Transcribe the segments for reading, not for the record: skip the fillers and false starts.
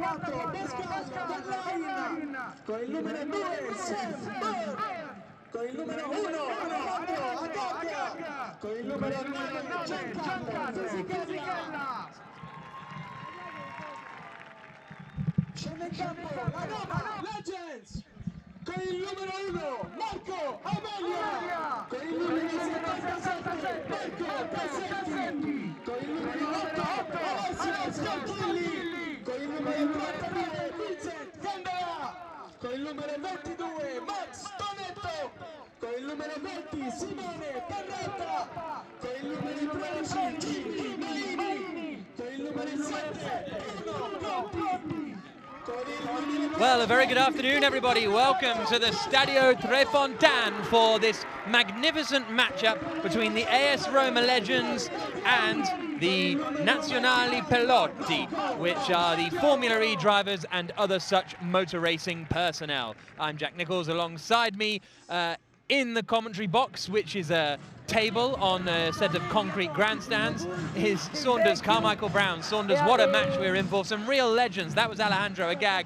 4 Pascal Wehrlein, con il numero 2 Sam, con il numero 1 Alejandro Agaglia, con il numero 9 Giancarlo Fisichella. Scende in campo la Roma Legends, con il numero 1 Marco Amelia, con il numero 77 Marco Cassetti, con il numero 8 Alessio Scantilli, con il numero 32 Vincent Candela, con il numero 22 Max Tonetto, con il numero 20 Simone Barretta, con il numero 13 Gigi Maini, con il numero 7 Bruno Conti. Well, a very good afternoon, everybody. Welcome to the Stadio Tre Fontane for this magnificent matchup between the AS Roma Legends and the Nazionale Piloti, which are the Formula E drivers and other such motor racing personnel. I'm Jack Nichols. Alongside me in the commentary box, which is a table on a set of concrete grandstands, is Saunders Carmichael Brown. Saunders, what a match we're in for. Some real legends. That was Alejandro Agag,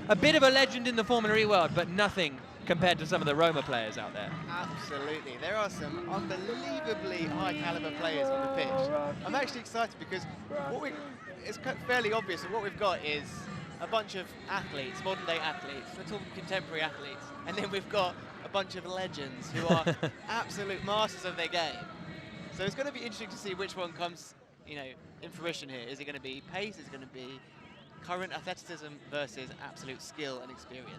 a bit of a legend in the Formula E world, but nothing compared to some of the Roma players out there. Absolutely. There are some unbelievably high caliber players on the pitch. I'm actually excited because it's fairly obvious that what we've got is a bunch of athletes, modern day athletes, let's talk contemporary athletes, and then we've got a bunch of legends who are absolute masters of their game. So it's going to be interesting to see which one comes, you know, in fruition here. Is it going to be pace? Is it going to be current athleticism versus absolute skill and experience?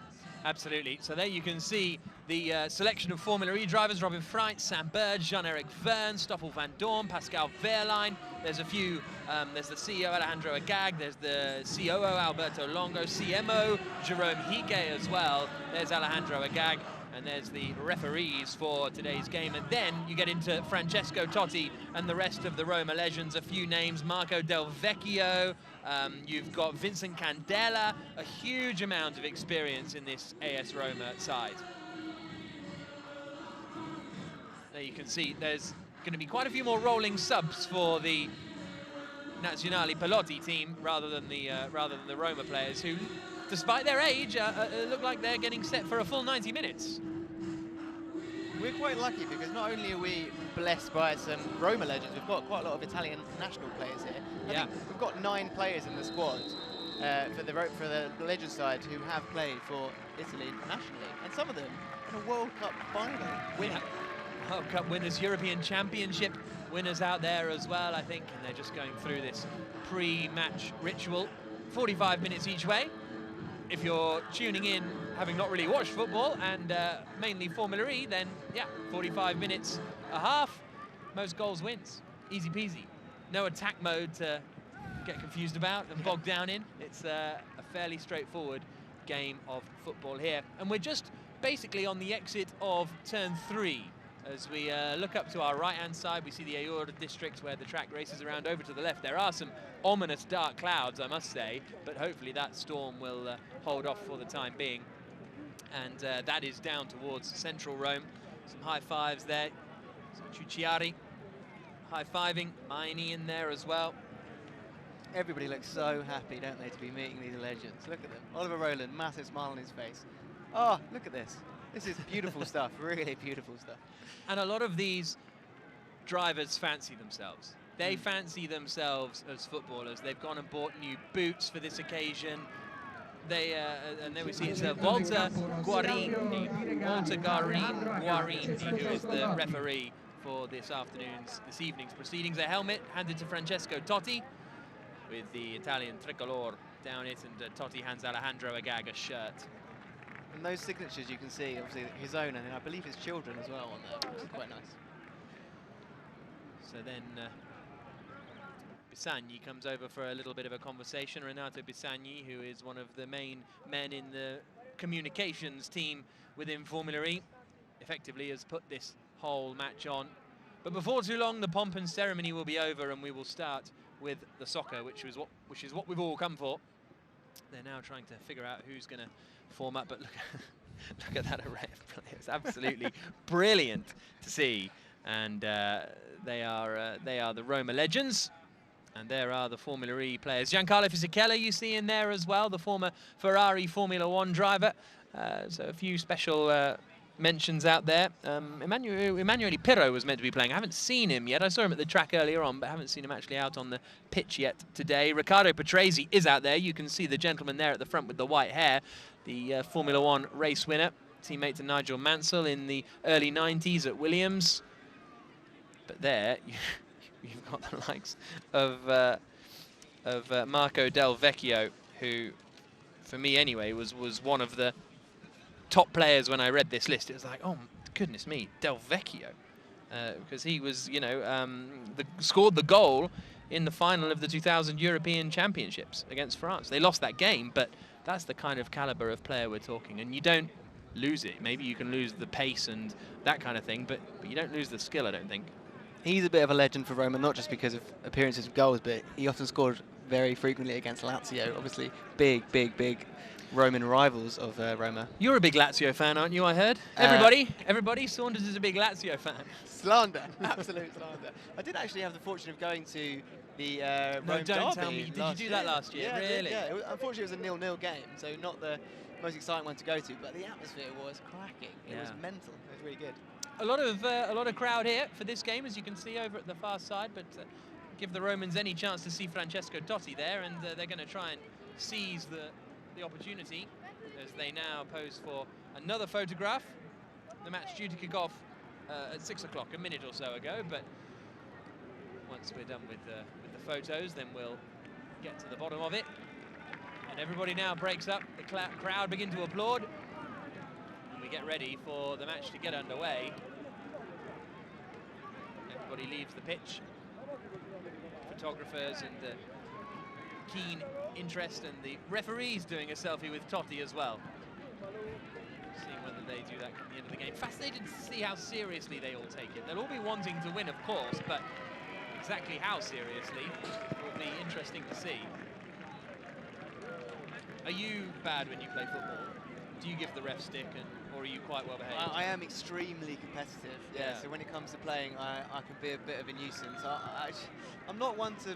Absolutely. So there you can see the selection of Formula E drivers: Robin Freit, Sam Bird, Jean-Eric Verne, Stoffel van Dorn, Pascal Wehrlein. There's a few, there's the CEO Alejandro Agag, there's the COO Alberto Longo, CMO Jerome Hige as well. There's Alejandro Agag, and there's the referees for today's game. And then you get into Francesco Totti and the rest of the Roma legends. A few names: Marco Delvecchio, you've got Vincent Candela, a huge amount of experience in this AS Roma side. There you can see there's going to be quite a few more rolling subs for the Nazionale Piloti team rather than the Roma players, who, despite their age, look like they're getting set for a full 90 minutes. We're quite lucky because not only are we blessed by some Roma legends, we've got quite a lot of Italian national players here. I think we've got 9 players in the squad for the legend side who have played for Italy nationally, and some of them in a World Cup final winning. World Cup winners, European Championship winners out there as well, I think, and they're just going through this pre-match ritual. 45 minutes each way. If you're tuning in having not really watched football and mainly Formula E, then yeah, 45 minutes a half, most goals wins. Easy peasy. No attack mode to get confused about and bogged down in. It's a fairly straightforward game of football here. And we're just basically on the exit of turn 3. As we look up to our right-hand side, we see the Aur district where the track races around. Over to the left, there are some ominous dark clouds, I must say, but hopefully that storm will hold off for the time being. And that is down towards central Rome. Some high fives there. Ciucciari high-fiving, Maini in there as well. Everybody looks so happy, don't they, to be meeting these legends. Look at them. Oliver Rowland, massive smile on his face. Oh, look at this. This is beautiful stuff, really beautiful stuff. And a lot of these drivers fancy themselves. They fancy themselves as footballers. They've gone and bought new boots for this occasion. They and then we see it's Walter Guarini, who is the referee for this evening's proceedings. A helmet handed to Francesco Totti with the Italian tricolor down it, and Totti hands Alejandro Agag a shirt. And those signatures you can see, obviously his own, and I believe his children as well on there, which is quite nice. So then Bisagni comes over for a little bit of a conversation. Renato Bisagni, who is one of the main men in the communications team within Formula E, effectively has put this whole match on. But before too long, the pomp and ceremony will be over, and we will start with the soccer, which is what we've all come for. They're now trying to figure out who's going to form up, but look at that array of players. It's absolutely brilliant to see, and they are the Roma legends. And there are the Formula E players. Giancarlo Fisichella you see in there as well, the former Ferrari Formula 1 driver. So a few special mentions out there. Emanuele Pirro was meant to be playing. I haven't seen him yet. I saw him at the track earlier on, but haven't seen him actually out on the pitch yet today. Riccardo Patrese is out there. You can see the gentleman there at the front with the white hair, the Formula 1 race winner, teammate to Nigel Mansell in the early 90s at Williams. But there, you've got the likes of Marco Delvecchio, who, for me anyway, was one of the top players when I read this list. It was like, oh goodness me, Delvecchio, because he was, you know, scored the goal in the final of the 2000 European Championships against France. They lost that game, but that's the kind of caliber of player we're talking. And you don't lose it. Maybe you can lose the pace and that kind of thing, but you don't lose the skill, I don't think. He's a bit of a legend for Roma, not just because of appearances and goals, but he often scored very frequently against Lazio. Obviously, big Roman rivals of Roma. You're a big Lazio fan, aren't you, I heard? Everybody? Saunders is a big Lazio fan. Slander. Absolute slander. I did actually have the fortune of going to the Rome don't derby tell me. Did you do that last year? Yeah, really? Yeah. Unfortunately, it was a 0-0 game, so not the most exciting one to go to, but the atmosphere was cracking. It was mental. It was really good. A lot of crowd here for this game, as you can see over at the far side, but give the Romans any chance to see Francesco Totti there, and they're going to try and seize the opportunity as they now pose for another photograph. The match due to kick off at 6 o'clock, a minute or so ago, but once we're done with the photos, then we'll get to the bottom of it. And everybody now breaks up, the crowd begin to applaud, and we get ready for the match to get underway. Everybody leaves the pitch. Photographers and keen interest, and the referee's doing a selfie with Totti as well. Seeing whether they do that at the end of the game. Fascinated to see how seriously they all take it. They'll all be wanting to win, of course, but exactly how seriously will be interesting to see. Are you bad when you play football? Do you give the ref stick, or are you quite well behaved? I am extremely competitive, yeah. So when it comes to playing, I can be a bit of a nuisance. I'm not one to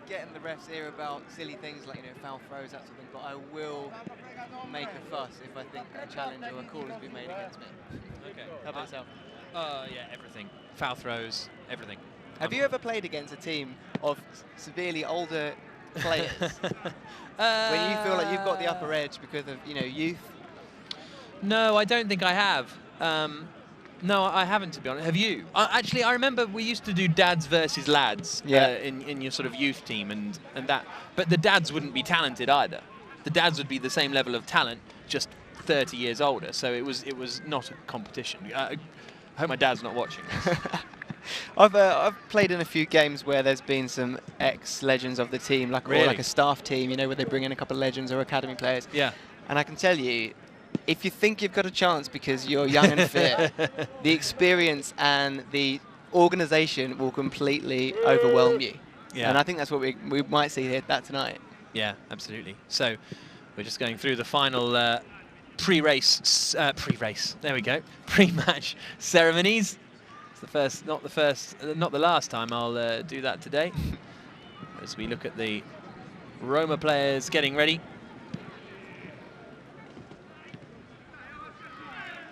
get in the ref's ear about silly things like, you know, foul throws, that sort of thing, but I will make a fuss if I think a challenge or a call has been made against me. Okay. How about yourself? Yeah, everything. Foul throws, everything. Have you ever played against a team of severely older players when you feel like you've got the upper edge because of, you know, youth? No, I don't think I have. No, I haven't, to be honest. Have you? Actually, I remember we used to do dads versus lads in your sort of youth team and that. But the dads wouldn't be talented either. The dads would be the same level of talent, just 30 years older. So it was not a competition. I hope my dad's not watching this. I've played in a few games where there's been some ex-legends of the team, like or like a staff team, you know, where they bring in a couple of legends or academy players. Yeah. And I can tell you, if you think you've got a chance because you're young and fit, the experience and the organisation will completely overwhelm you. Yeah. And I think that's what we might see here that tonight. Yeah, absolutely. So we're just going through the final pre-race, there we go, pre-match ceremonies. It's the first, not the last time I'll do that today. As we look at the Roma players getting ready.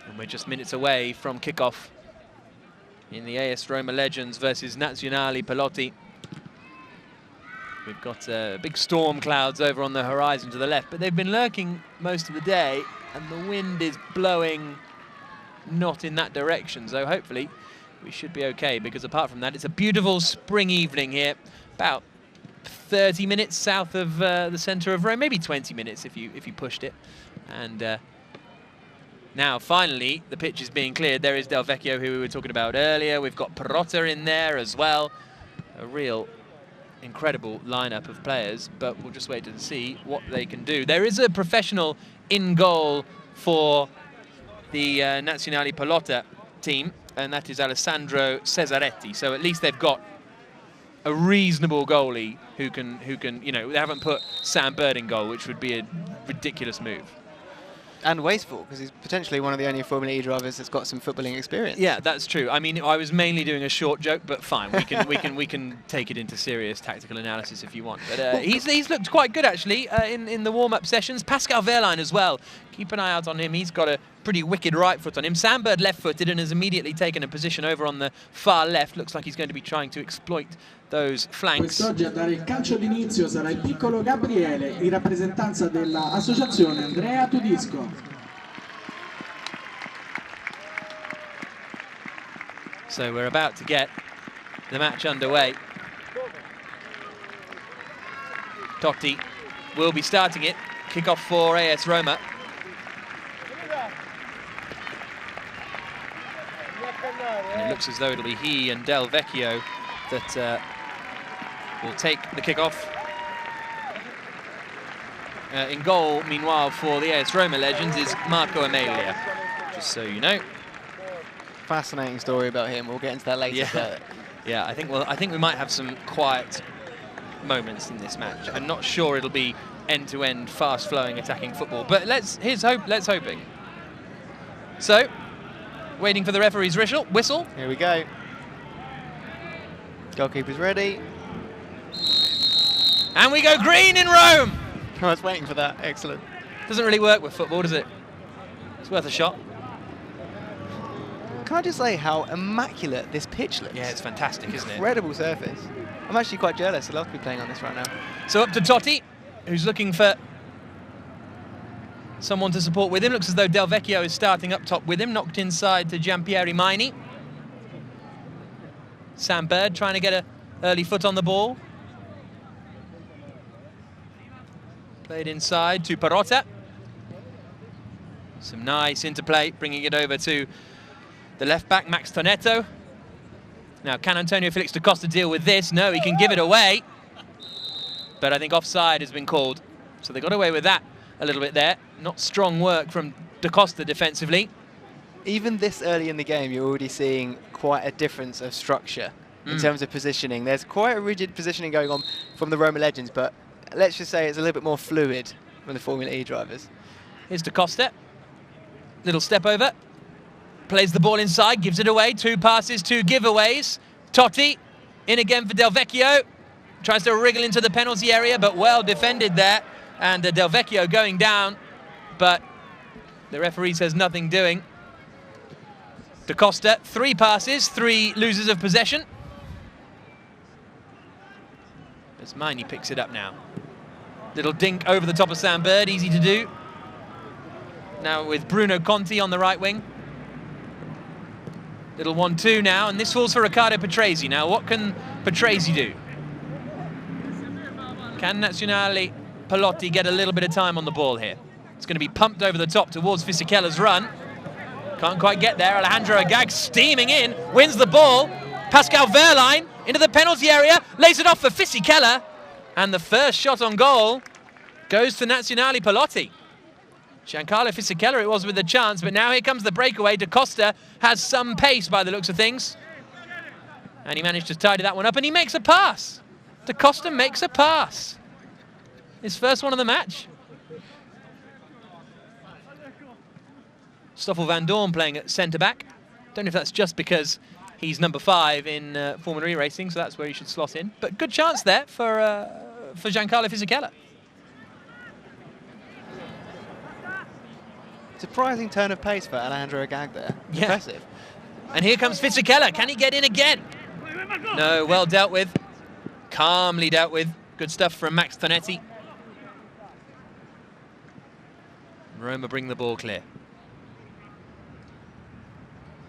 And we're just minutes away from kickoff in the AS Roma Legends versus Nazionale Piloti. We've got big storm clouds over on the horizon to the left, but they've been lurking most of the day, and the wind is blowing not in that direction. So hopefully we should be okay, because apart from that, it's a beautiful spring evening here, about 30 minutes south of the centre of Rome, maybe 20 minutes if you pushed it. And now finally the pitch is being cleared. There is Delvecchio, who we were talking about earlier. We've got Perotta in there as well. A real incredible lineup of players, but we'll just wait to see what they can do. There is a professional in goal for the Nazionale Piloti team, and that is Alessandro Cesaretti. So at least they've got a reasonable goalie who can, you know, they haven't put Sam Bird in goal, which would be a ridiculous move. And wasteful, because he's potentially one of the only Formula E drivers that's got some footballing experience. Yeah, that's true. I mean, I was mainly doing a short joke, but fine, we can take it into serious tactical analysis if you want. But he's looked quite good actually in the warm-up sessions. Pascal Wehrlein as well. Keep an eye out on him. He's got a pretty wicked right foot on him. Sandberg left-footed and has immediately taken a position over on the far left. Looks like he's going to be trying to exploit those flanks. Quest'oggi a dare il calcio d'inizio sarà il piccolo Gabriele in rappresentanza dell'associazione Andrea Tudisco. So we're about to get the match underway. Totti will be starting it. Kick-off for AS Roma. And it looks as though it'll be he and Delvecchio that will take the kick-off. In goal, meanwhile, for the AS Roma legends is Marco Amelia, just so you know. Fascinating story about him. We'll get into that later. Yeah, yeah. I think we might have some quiet moments in this match. I'm not sure it'll be end-to-end, fast-flowing, attacking football. But let's hoping. So, waiting for the referee's whistle. Here we go. Goalkeeper's ready. And we go green in Rome. I was waiting for that. Excellent. Doesn't really work with football, does it? It's worth a shot. Can I just say how immaculate this pitch looks? Yeah, it's fantastic, isn't it? Incredible surface. I'm actually quite jealous. I'd love to be playing on this right now. So up to Totti, who's looking for someone to support with him. Looks as though Delvecchio is starting up top with him. Knocked inside to Giampieri Maini. Sandberg trying to get an early foot on the ball. Played inside to Perotta. Some nice interplay, bringing it over to the left back, Max Tonetto. Now, can Antonio Felix da Costa deal with this? No, he can give it away. But I think offside has been called. So they got away with that a little bit there. Not strong work from da Costa defensively. Even this early in the game, you're already seeing quite a difference of structure in terms of positioning. There's quite a rigid positioning going on from the Roma legends, but let's just say it's a little bit more fluid from the Formula E drivers. Here's da Costa. Little step over. Plays the ball inside, gives it away. 2 passes, 2 giveaways. Totti in again for Delvecchio. Tries to wriggle into the penalty area, but well defended there. And Delvecchio going down, but the referee says nothing doing. Da Costa, 3 passes, 3 losers of possession. As Maini picks it up now. Little dink over the top of Sandberg, easy to do. Now with Bruno Conti on the right wing. Little 1-2 now, and this falls for Riccardo Patrese. Now, what can Patrese do? Can Nazionale Piloti get a little bit of time on the ball here? It's going to be pumped over the top towards Fisichella's run. Can't quite get there. Alejandro Agag steaming in, wins the ball. Pascal Wehrlein into the penalty area, lays it off for Fisichella. And the first shot on goal goes to Nazionale Piloti. Giancarlo Fisichella it was with the chance, but now here comes the breakaway. Da Costa has some pace by the looks of things. And he managed to tidy that one up, and he makes a pass. Da Costa makes a pass. His first one of the match. Stoffel Van Dorn playing at centre-back. Don't know if that's just because he's number 5 in Formula E racing, so that's where he should slot in. But good chance there for Giancarlo Fisichella. Surprising turn of pace for Alejandro Agag there. Yeah. Impressive. And here comes Fisichella. Can he get in again? No, well dealt with. Calmly dealt with. Good stuff from Max Tonetti. Roma bring the ball clear.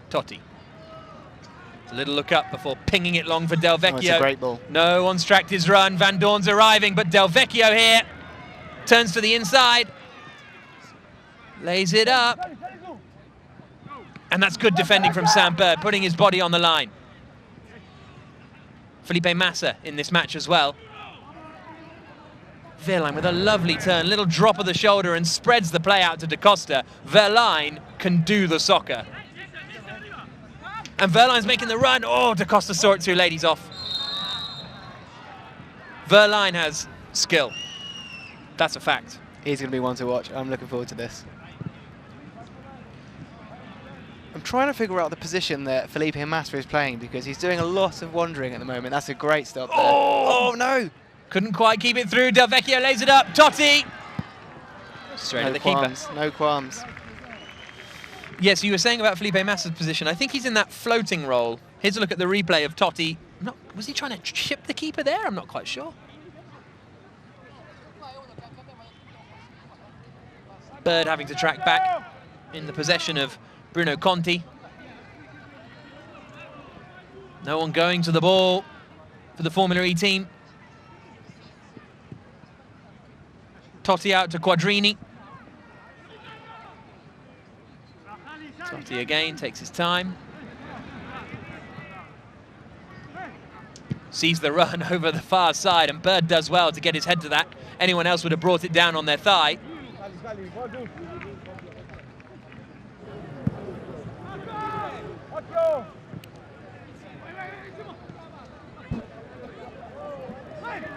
Totti. A little look up before pinging it long for Delvecchio. Oh, it's a great ball. No one's tracked his run. Van Dorn's arriving, but Delvecchio here turns to the inside. Lays it up. And that's good defending from Sandberg, putting his body on the line. Felipe Massa in this match as well. Wehrlein with a lovely turn, little drop of the shoulder and spreads the play out to Da Costa. Wehrlein can do the soccer. And Wehrlein's making the run. Oh, Da Costa saw it too late, he's off. Wehrlein has skill. That's a fact. He's going to be one to watch. I'm looking forward to this. I'm trying to figure out the position that Felipe Massa is playing because he's doing a lot of wandering at the moment. That's a great stop there. Oh no! Couldn't quite keep it through. Delvecchio lays it up. Totti! Straight No at the keeper. No qualms. Yes, you were saying about Felipe Massa's position. I think he's in that floating role. Here's a look at the replay of Totti. Was he trying to chip the keeper there? I'm not quite sure. Bird having to track back in the possession of Bruno Conti. No one going to the ball for the Formula E team. Totti out to Quadrini. Totti again takes his time. Sees the run over the far side, and Bird does well to get his head to that. Anyone else would have brought it down on their thigh.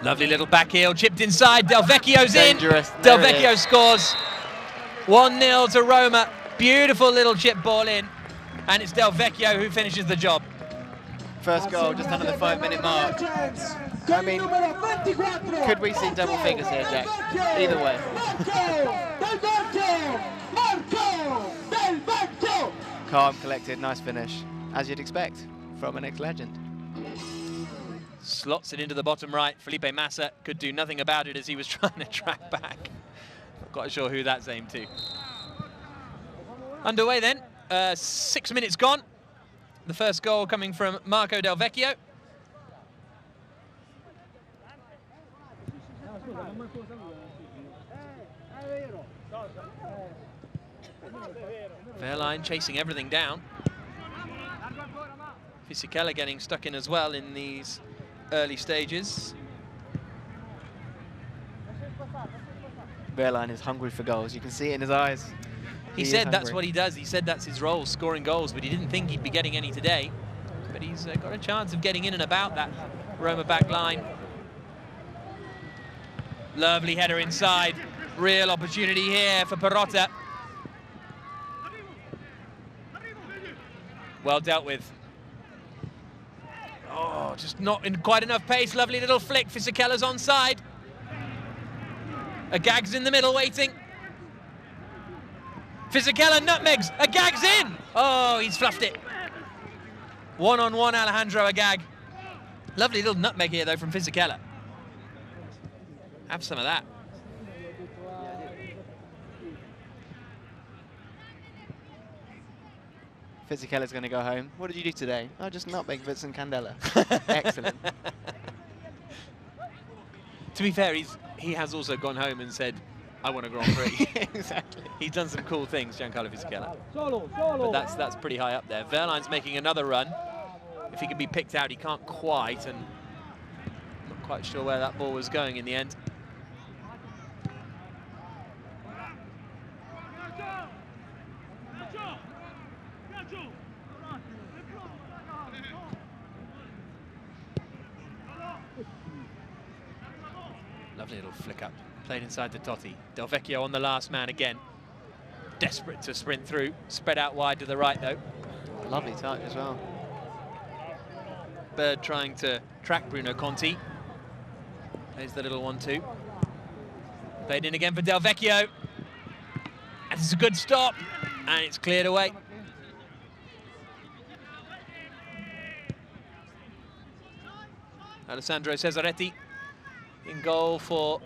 Lovely little back heel, chipped inside. Delvecchio's in. Delvecchio scores. 1-0 to Roma. Beautiful little chip ball in, and it's Delvecchio who finishes the job. First goal, just under the 5-minute mark. I mean, could we see double figures here, Jack? Either way. Calm, collected, nice finish, as you'd expect from an ex-legend. Slots it into the bottom right. Felipe Massa could do nothing about it as he was trying to track back. Not quite sure who that's aimed to. Underway then, 6 minutes gone. The first goal coming from Marco Delvecchio. Wehrlein chasing everything down. Fisichella getting stuck in as well in these early stages. Wehrlein is hungry for goals. You can see it in his eyes. He said that's what he does. He said that's his role, scoring goals, but he didn't think he'd be getting any today. But he's got a chance of getting in and about that Roma back line. Lovely header inside. Real opportunity here for Perotta. Well dealt with. Oh, just not in quite enough pace. Lovely little flick. Fisichella's onside. Agag's in the middle waiting. Fisichella nutmegs. Agag's in. Oh, he's fluffed it. One-on-one Alejandro Agag. Lovely little nutmeg here, though, from Fisichella. Have some of that. Fisichella's going to go home. What did you do today? Oh, just nutmeg Vincent Candela. Excellent. To be fair, he has also gone home and said, I want a Grand Prix. Exactly. He's done some cool things, Giancarlo Fisichella. But that's pretty high up there. Wehrlein's making another run. If he can be picked out, he can't quite, and I'm not quite sure where that ball was going in the end. Lovely little flick up. Played inside to Totti. Delvecchio on the last man again. Desperate to sprint through. Spread out wide to the right, though. Lovely touch as well. Bird trying to track Bruno Conti. There's the little 1-2. Played in again for Delvecchio. And it's a good stop. And it's cleared away. Alessandro Cesaretti in goal for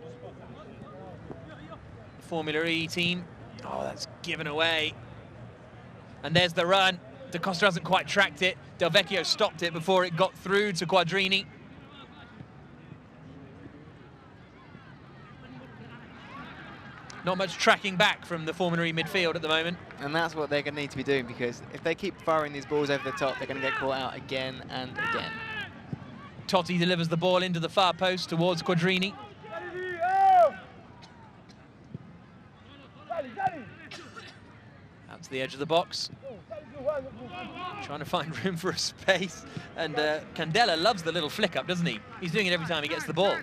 the Formula E team. Oh, that's given away. And there's the run. Da Costa hasn't quite tracked it. Delvecchio stopped it before it got through to Quadrini. Not much tracking back from the Formula E midfield at the moment. And that's what they're going to need to be doing, because if they keep firing these balls over the top, they're going to get caught out again and again. Totti delivers the ball into the far post towards Quadrini. Out to the edge of the box. Trying to find room for a space. And Candela loves the little flick up, doesn't he? He's doing it every time he gets the ball.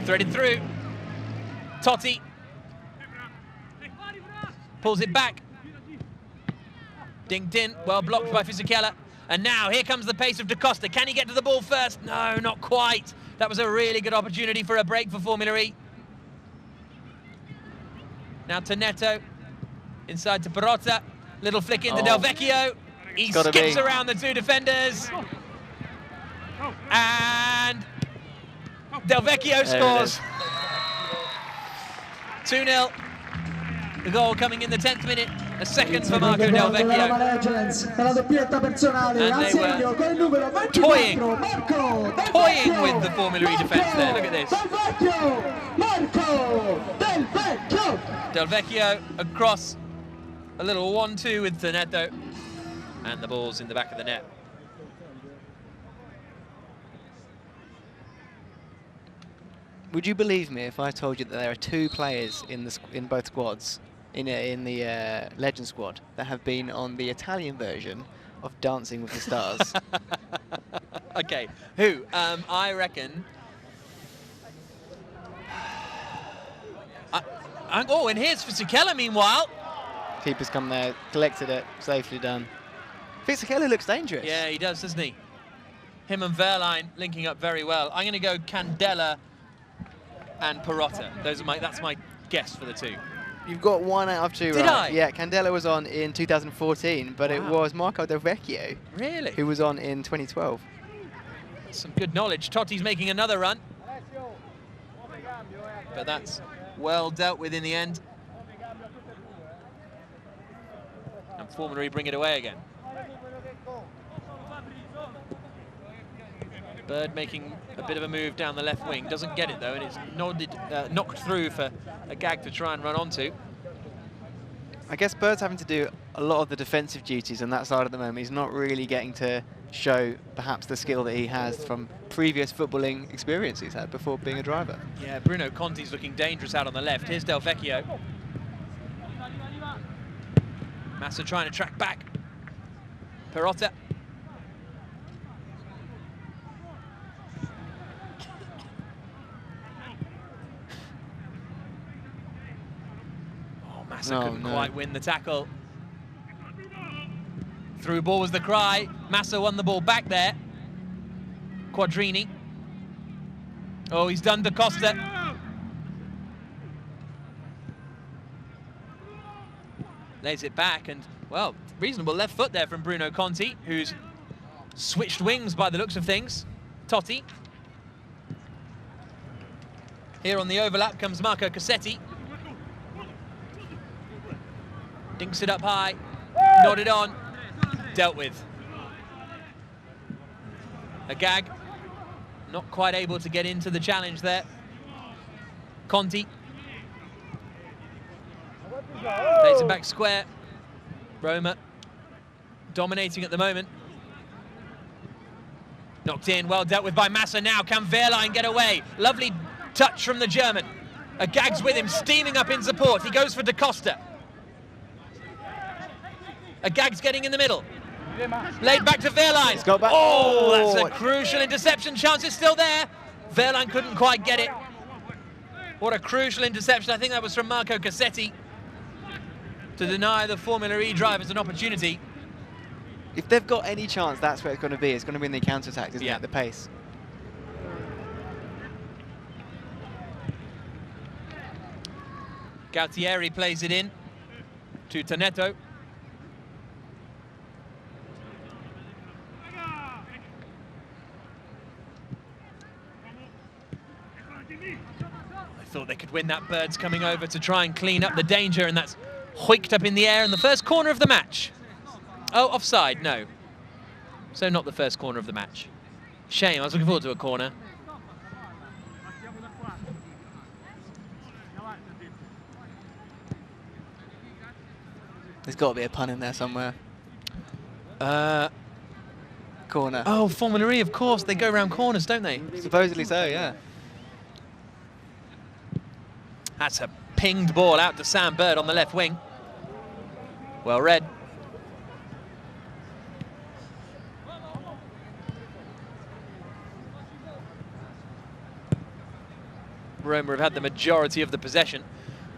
Threaded through. Totti. Pulls it back. Dinked in, well blocked by Fisichella. And now here comes the pace of Da Costa. Can he get to the ball first? No, not quite. That was a really good opportunity for a break for Formula E. Now to Neto. Inside to Perotta. Little flick into Delvecchio. He skips around the two defenders. And Delvecchio scores. 2-0. The goal coming in the 10th minute. A second for Marco Delvecchio. And they were toying with the Formula E defence there. Look at this. Delvecchio across. A little 1-2 with Neto. And the ball's in the back of the net. Would you believe me if I told you that there are 2 players in both squads, in the Legend squad, that have been on the Italian version of Dancing with the Stars? Okay, who? I reckon. Oh, and here's Fisichella meanwhile. Keeper's come there, collected it, safely done. Fisichella looks dangerous. Yeah, he does, doesn't he? Him and Wehrlein linking up very well. I'm going to go Candela and Perotta. That's my guess for the 2. You've got 1 out of 2 Did right. I? Yeah, Candela was on in 2014, but it was Marco Delvecchio. Really? Who was on in 2012. Some good knowledge. Totti's making another run. But that's well dealt with in the end. And Formula E bring it away again. Bird making a bit of a move down the left wing. Doesn't get it though, and it's knocked through for a gag to try and run onto. I guess Bird's having to do a lot of the defensive duties on that side at the moment. He's not really getting to show perhaps the skill that he has from previous footballing experience he's had before being a driver. Yeah, Bruno Conti's looking dangerous out on the left. Here's Delvecchio. Massa trying to track back. Perotta. Oh, Massa couldn't quite win the tackle. Through ball was the cry. Massa won the ball back there. Quadrini. Oh, he's done Da Costa. Lays it back and, well, reasonable left foot there from Bruno Conti, who's switched wings by the looks of things. Totti. Here on the overlap comes Marco Cassetti. Dinks it up high, nodded on, dealt with. A gag, not quite able to get into the challenge there. Conti. Plays it back square. Roma dominating at the moment. Knocked in, well dealt with by Massa now. Can Wehrlein get away? Lovely touch from the German. A gag's with him, steaming up in support. He goes for Da Costa. A gag's getting in the middle. Laid back to Wehrlein. Oh, that's a crucial interception. Chance is still there. Wehrlein couldn't quite get it. What a crucial interception. I think that was from Marco Cassetti to deny the Formula E drivers an opportunity. If they've got any chance, that's where it's going to be. It's going to be in the counter-attack, isn't it? The pace. Gautieri plays it in to Neto. I thought they could win that. Bird's coming over to try and clean up the danger, and that's hoiked up in the air in the first corner of the match. Oh, offside, no. So not the first corner of the match. Shame, I was looking forward to a corner. There's got to be a pun in there somewhere. Corner. Oh, Formula E, of course. They go around corners, don't they? Supposedly so, yeah. That's a pinged ball out to Sam Bird on the left wing. Well read. Roma have had the majority of the possession.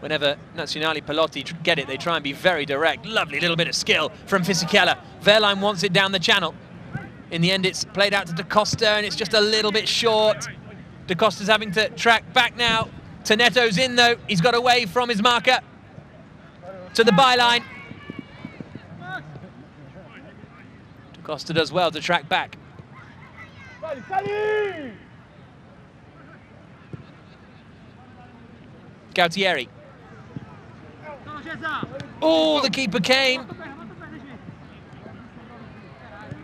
Whenever Nazionale Piloti get it, they try and be very direct. Lovely little bit of skill from Fisichella. Wehrlein wants it down the channel. In the end, it's played out to Da Costa, and it's just a little bit short. Da Costa's having to track back now. Tonetto's in, though. He's got away from his marker to the byline. Da Costa does well to track back. Gautieri. Oh, the keeper came.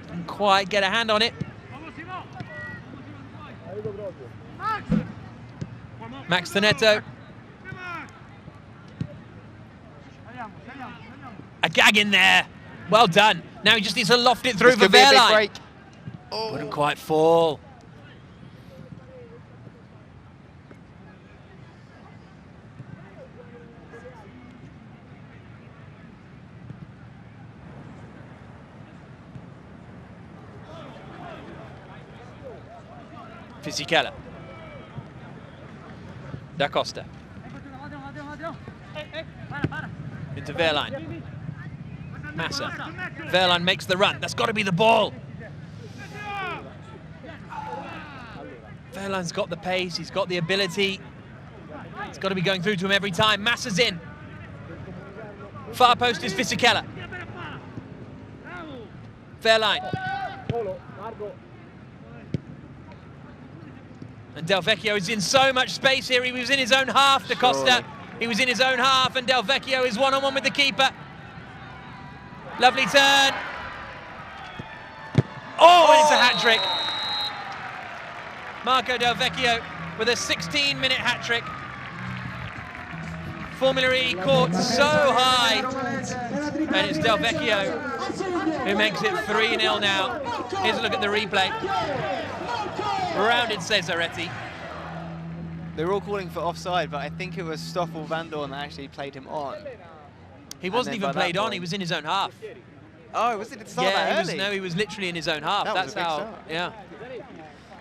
Didn't quite get a hand on it. Max Tonetto. A gag in there. Well done. Now he just needs to loft it through for Wehrlein. Oh. Wouldn't quite fall. Fisichella. Da Costa. Into Wehrlein. Massa. Wehrlein makes the run. That's got to be the ball. Wehrlein's got the pace. He's got the ability. It's got to be going through to him every time. Massa's in. Far post is Fisichella. Wehrlein. And Delvecchio is in so much space here. He was in his own half, Da Costa. He was in his own half, and Delvecchio is one-on-one with the keeper. Lovely turn. Oh, and it's a hat-trick. Marco Delvecchio with a 16-minute hat-trick. Formula E caught so high. And it's Delvecchio who makes it 3-0 now. Here's a look at the replay. Rounded Cesaretti. They were all calling for offside, but I think it was Stoffel Van Dorn that actually played him on. He wasn't even played on, he was in his own half. Oh, was it? It started that early? He was literally in his own half. That's how, start. Yeah.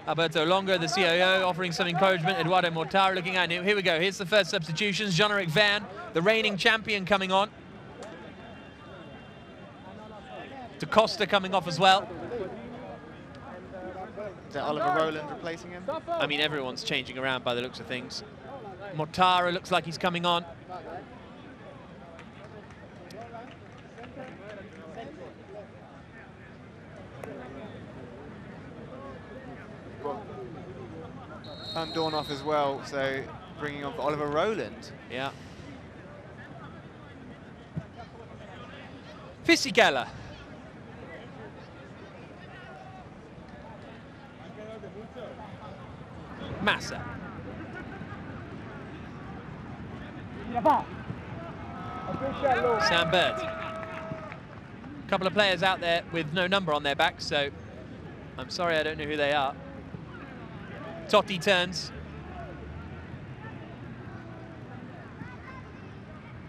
Alberto Longo, the CIO, offering some encouragement. Eduardo Mortara looking at him. Here we go. Here's the first substitutions. Jean-Eric Verne, the reigning champion, coming on. Da Costa coming off as well. Is that Oliver Rowland replacing him? I mean, everyone's changing around by the looks of things. Mortara looks like he's coming on. Van Dorn off as well, so bringing on for Oliver Rowland. Yeah. Fisichella. Massa. Sam Bird. A couple of players out there with no number on their backs, so I'm sorry I don't know who they are. Totti turns.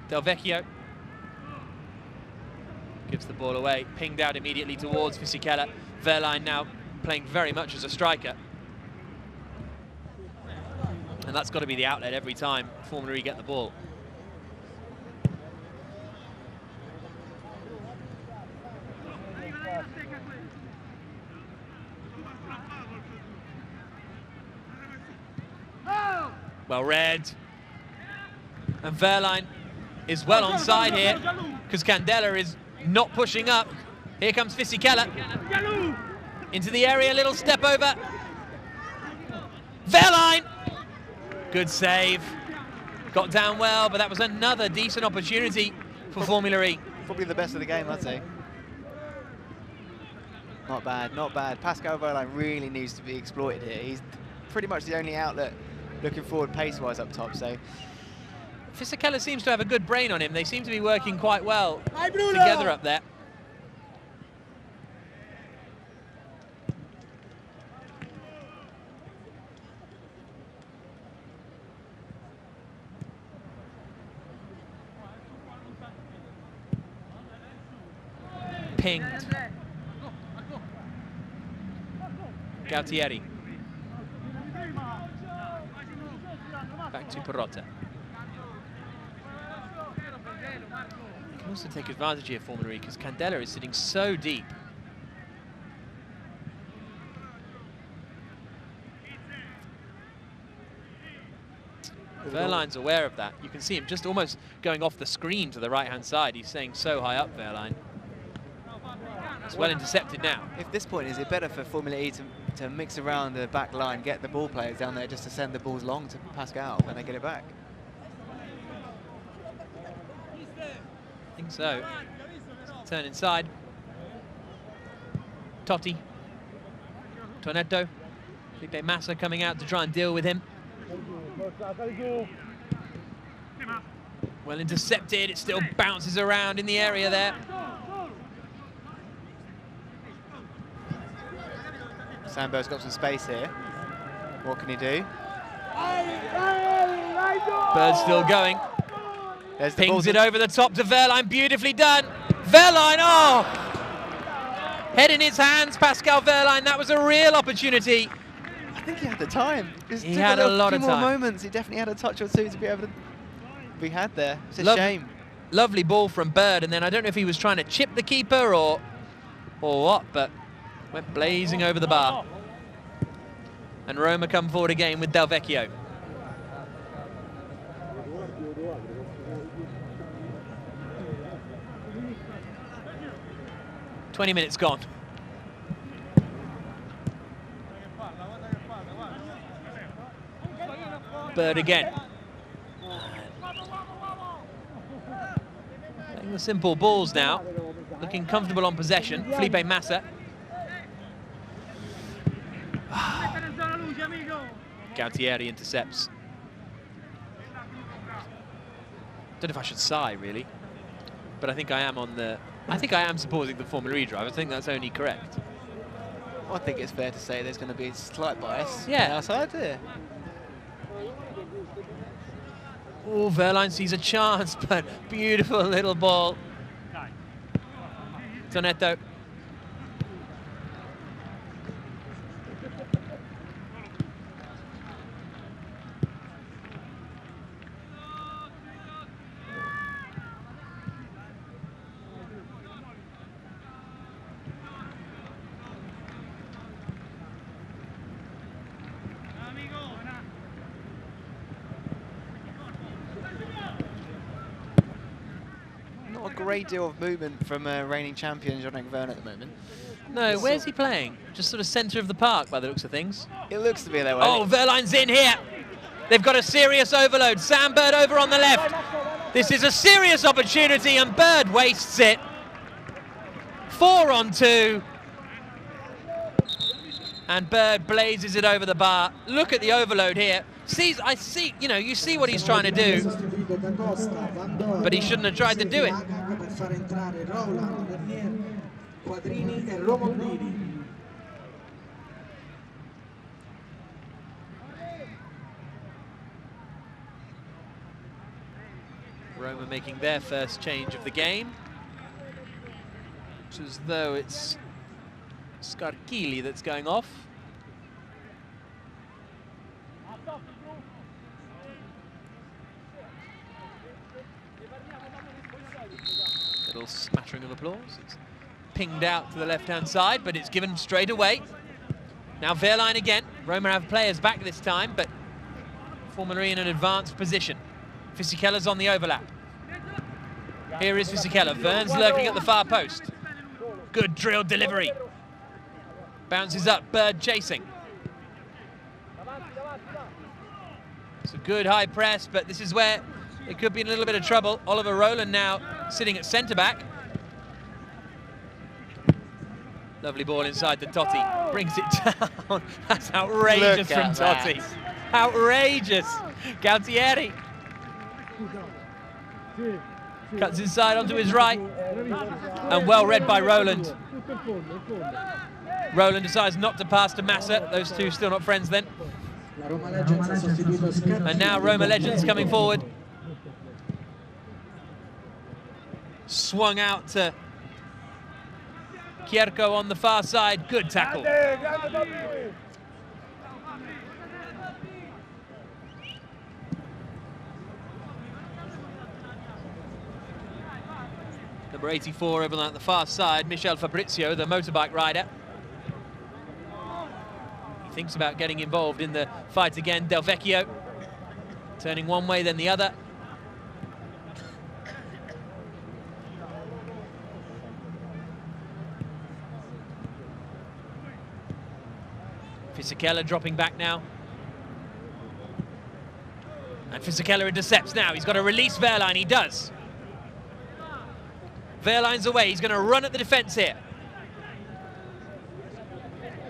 Delvecchio gives the ball away, pinged out immediately towards Fisichella. Wehrlein now playing very much as a striker. And that's got to be the outlet every time Formula E get the ball. Well read. And Wehrlein is well onside here because Candela is not pushing up. Here comes Fisichella. Into the area, little step over. Wehrlein! Good save. Got down well, but that was another decent opportunity for Formula E. Probably the best of the game, I'd say. Not bad, not bad. Pascal Wehrlein really needs to be exploited here. He's pretty much the only outlet looking forward pace-wise up top, so. Fisichella seems to have a good brain on him. They seem to be working quite well together up there. Pinged. Gautieri. Back to Perotta. Can also take advantage here, Formula E, because Candela is sitting so deep. Wehrlein's aware of that. You can see him just almost going off the screen to the right-hand side. He's staying so high up, Wehrlein. It's well intercepted now. At this point, is it better for Formula E to mix around the back line, get the ball players down there just to send the balls long to Pascal when they get it back? I think so. Turn inside. Totti. Tonetto. Felipe Massa coming out to try and deal with him. Well intercepted, it still bounces around in the area there. Sambo's got some space here. What can he do? Bird's still going. There's the Pings it over the top to Wehrlein, beautifully done. Wehrlein, oh! Head in his hands, Pascal Wehrlein, that was a real opportunity. I think he had the time. He had a lot of few more time. moments. He definitely had a touch or two to be able to be had there. It's a shame. Lovely ball from Bird, and then I don't know if he was trying to chip the keeper or what, but went blazing over the bar. And Roma come forward again with Delvecchio. "20 minutes gone." Bird again. Playing the simple balls now. Looking comfortable on possession. Felipe Massa. Gautieri intercepts. Don't know if I should sigh, really. But I think I am on the... I think I am supporting the Formula E drive. I think that's only correct. Well, I think it's fair to say there's going to be a slight bias. Yeah. Outside there. Oh, Wehrlein sees a chance, but beautiful little ball. Tonetto. Not a great deal of movement from reigning champion Jean-Luc Vergne at the moment. No, where's he playing? Just sort of centre of the park by the looks of things. It looks to be that way. Oh, Wehrlein's in here. They've got a serious overload. Sam Bird over on the left. This is a serious opportunity, and Bird wastes it. 4 on 2. And Bird blazes it over the bar. Look at the overload here. I see, you know, you see what he's trying to do, but he shouldn't have tried to do it. Roma making their first change of the game. It's as though it's Scarchili that's going off. Little smattering of applause. It's pinged out to the left-hand side, but it's given straight away. Now Wehrlein again. Roma have players back this time, but Formula E in an advanced position. Fisikella's on the overlap. Here is Fisikella. Verne's lurking at the far post. Good drill delivery. Bounces up, Bird chasing. It's a good high press, but this is where it could be in a little bit of trouble. Oliver Roland now sitting at centre-back. Lovely ball inside the Totti. Brings it down. That's outrageous from Totti. Outrageous. Gautieri. Cuts inside onto his right. And well read by Roland. Roland decides not to pass to Massa. Those two still not friends then. And now Roma Legends coming forward. Swung out to Kierko on the far side. Good tackle. Number 84 over on the far side, Michel Fabrizio, the motorbike rider. He thinks about getting involved in the fight again. Delvecchio turning one way, then the other. Fisichella dropping back now. And Fisichella intercepts now. He's got to release Wehrlein. He does. Wehrlein's away. He's going to run at the defence here.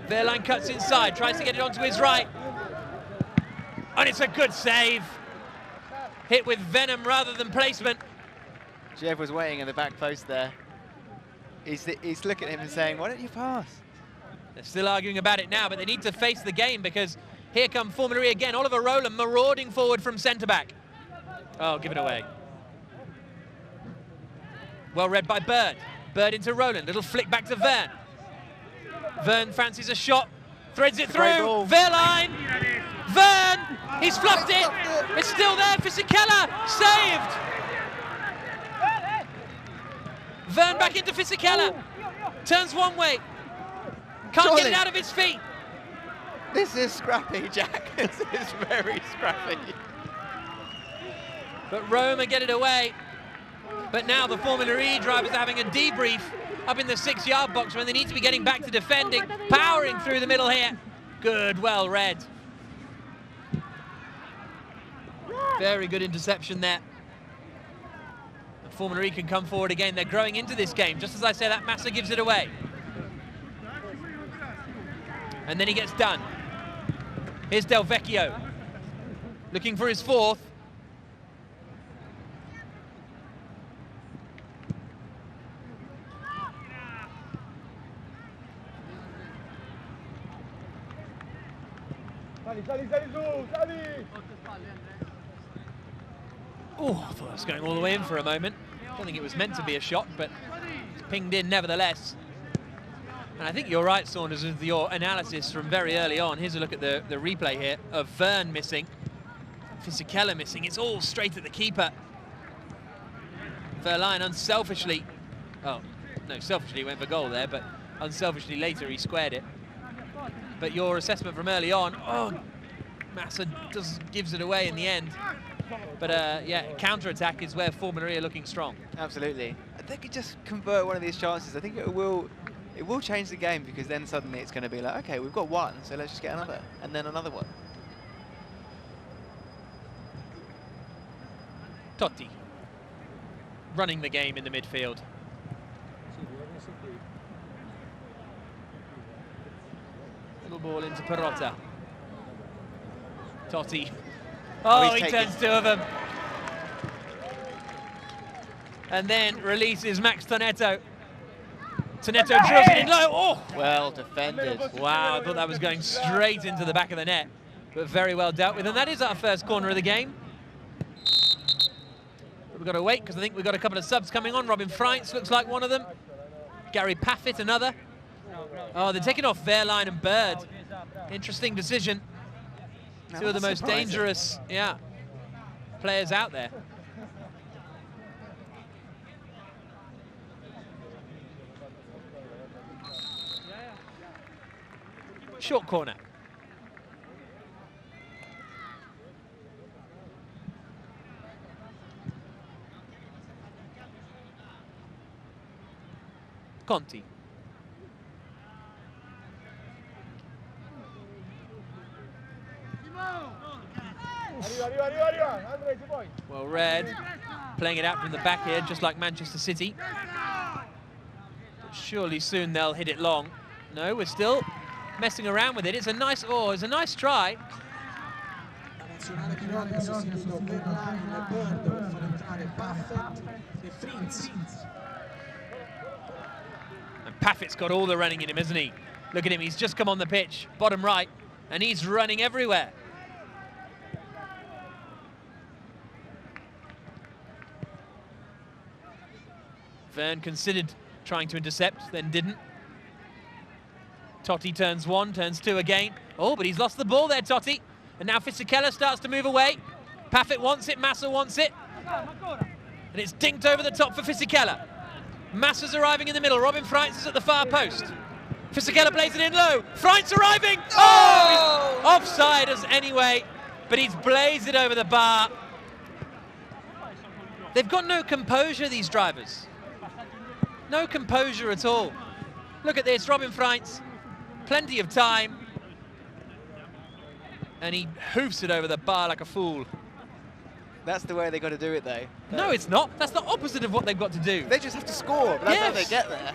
Wehrlein cuts inside, tries to get it onto his right. And it's a good save. Hit with venom rather than placement. Jev was waiting in the back post there. He's looking at him and saying, why don't you pass? They're still arguing about it now, but they need to face the game because here come Formula E again. Oliver Rowland marauding forward from centre-back. Oh, give it away. Well read by Bird. Bird into Rowland. Little flick back to Verne. Verne fancies a shot. Threads it through. Wehrlein. Verne. He's fluffed it. It's still there. Fisichella. Saved. Verne back into Fisichella. Turns one way. Can't get it out of his feet. This is scrappy, Jack. This is very scrappy. But Roma get it away. But now the Formula E drivers are having a debrief up in the 6-yard box when they need to be getting back to defending. Powering through the middle here. Good, well read. Very good interception there. And Formula E can come forward again. They're growing into this game. Just as I say that, Massa gives it away. And then he gets done. Here's Delvecchio, looking for his fourth. Oh, I thought it was going all the way in for a moment. I don't think it was meant to be a shot, but it's pinged in nevertheless. And I think you're right, Saunders, with your analysis from very early on. Here's a look at the replay here of Verne missing, Fisichella missing. It's all straight at the keeper. Wehrlein unselfishly, oh, no, selfishly went for goal there, but unselfishly later he squared it. But your assessment from early on, oh, Massa gives it away in the end. But yeah, counter-attack is where Formula E are looking strong. Absolutely. If they could just convert one of these chances, I think it will change the game, because then suddenly it's going to be like, okay, we've got one, so let's just get another, and then another one. Totti running the game in the midfield. Little ball into Perotta. Totti. Oh, he turns two of them. And then releases Max Tonetto. Tonetto drills it in low. Oh! Well defended. Wow, I thought that was going straight into the back of the net. But very well dealt with. And that is our first corner of the game. But we've got to wait, because I think we've got a couple of subs coming on. Robin Freitz looks like one of them. Gary Paffett, another. Oh, they're taking off Wehrlein and Bird. Interesting decision. Two of the most dangerous, players out there. Short corner. Conti. Well read, playing it out from the back here, just like Manchester City. But surely soon they'll hit it long. No, we're still messing around with it. It's a nice, it's a nice try. Nazionale Piloti ha sostituito Wehrlein e Bird per far entrare Paffett e Fritz. And Paffett's got all the running in him, isn't he? Look at him, he's just come on the pitch, bottom right, and he's running everywhere. Verne considered trying to intercept, then didn't. Totti turns one, turns two again. Oh, but he's lost the ball there, Totti. And now Fisichella starts to move away. Paffett wants it, Massa wants it. And it's dinked over the top for Fisichella. Massa's arriving in the middle. Robin Freitz is at the far post. Fisichella plays it in low. Freitz arriving. Oh! He's offside as anyway, but he's blazed it over the bar. They've got no composure, these drivers. No composure at all. Look at this, Robin Freitz. Plenty of time. And he hoofs it over the bar like a fool. That's the way they got to do it, though. No, it's not. That's the opposite of what they've got to do. They just have to score, but that's how they get there.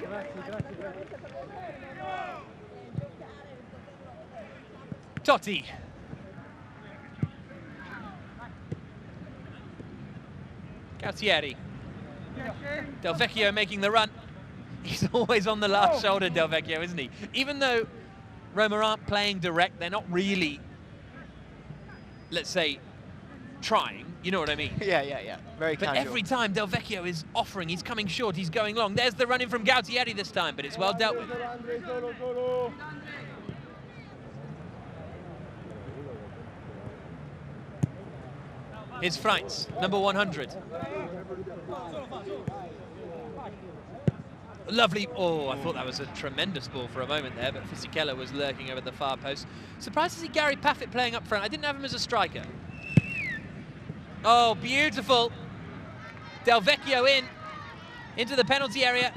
Totti. Gautieri. Delvecchio making the run. He's always on the last shoulder, Delvecchio, isn't he? Even though Roma aren't playing direct, they're not really, let's say, trying. You know what I mean? Yeah. Very But casual. every time Delvecchio is offering, he's coming short, he's going long. There's the run in from Gautieri this time, but it's well dealt with. Here's Freitz, number 100. Lovely, oh, I thought that was a tremendous ball for a moment there, but Fisichella was lurking over the far post. Surprised to see Gary Paffett playing up front. I didn't have him as a striker. Oh, beautiful. Delvecchio into the penalty area.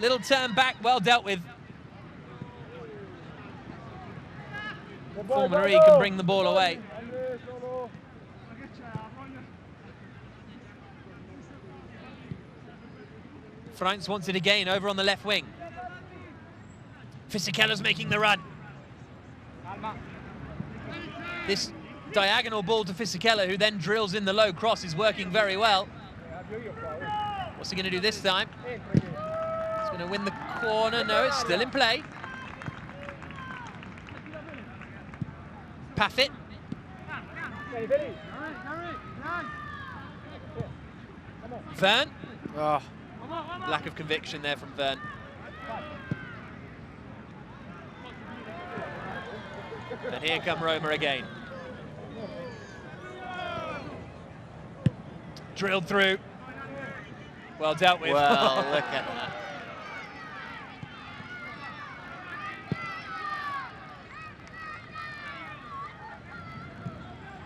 Little turn back, well dealt with. Formula E can bring the ball away. Freitz wants it again over on the left wing. Fisichella's making the run. This diagonal ball to Fisichella, who then drills in the low cross, is working very well. What's he going to do this time? He's going to win the corner. No, it's still in play. Paffett. Vern. Oh. Lack of conviction there from Vern. And here come Roma again. Drilled through. Well dealt with. Well, look at that.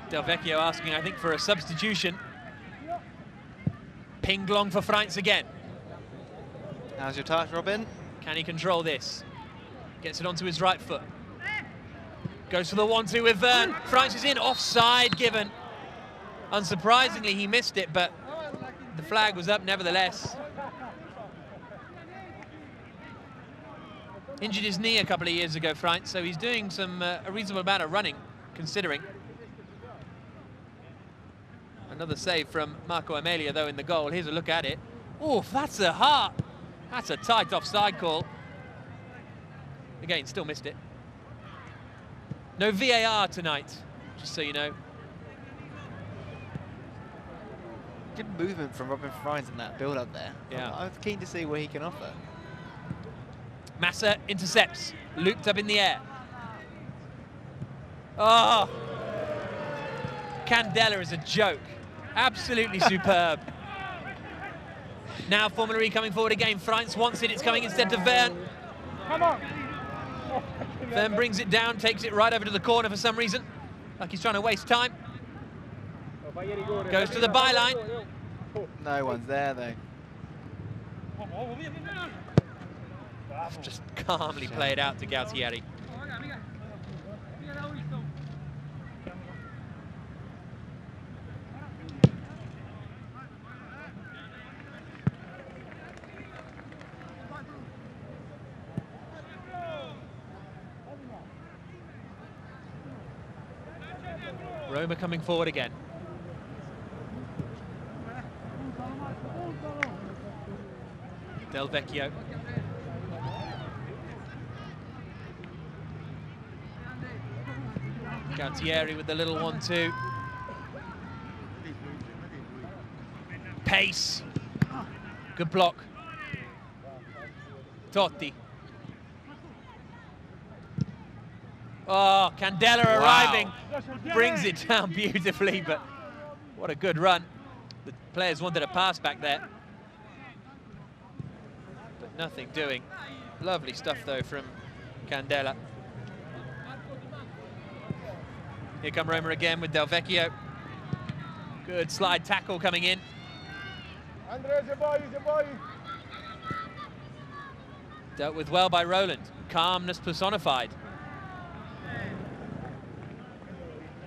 Delvecchio asking, I think, for a substitution. Pinged long for Freitz again. How's your touch, Robin? Can he control this? Gets it onto his right foot. Goes for the 1-2 with Vern. Freitz is in, offside given. Unsurprisingly, he missed it, but the flag was up nevertheless. Injured his knee a couple of years ago, Freitz, so he's doing some a reasonable amount of running, considering. Another save from Marco Amelia, though, in the goal. Here's a look at it. Oof, that's a heart. That's a tight offside call. Again, still missed it. No VAR tonight, just so you know. Good movement from Robin Freitz in that build-up there. Yeah. I'm keen to see what he can offer. Massa intercepts, looped up in the air. Oh! Candela is a joke. Absolutely superb. Now Formula E coming forward again. Freitz wants it, it's coming instead to Vern. Come on. Vern brings it down, takes it right over to the corner for some reason. Like he's trying to waste time. Goes to the byline. No one's there, though. Just calmly played out to Gautieri. Roma coming forward again. Delvecchio. Gautieri with the little 1-2. Pace. Good block. Totti. Oh, Candela arriving. Brings it down beautifully, but what a good run. The players wanted a pass back there. but nothing doing. Lovely stuff, though, from Candela. Here come Roma again with Delvecchio. Good slide tackle coming in. Dealt with well by Roland. Calmness personified.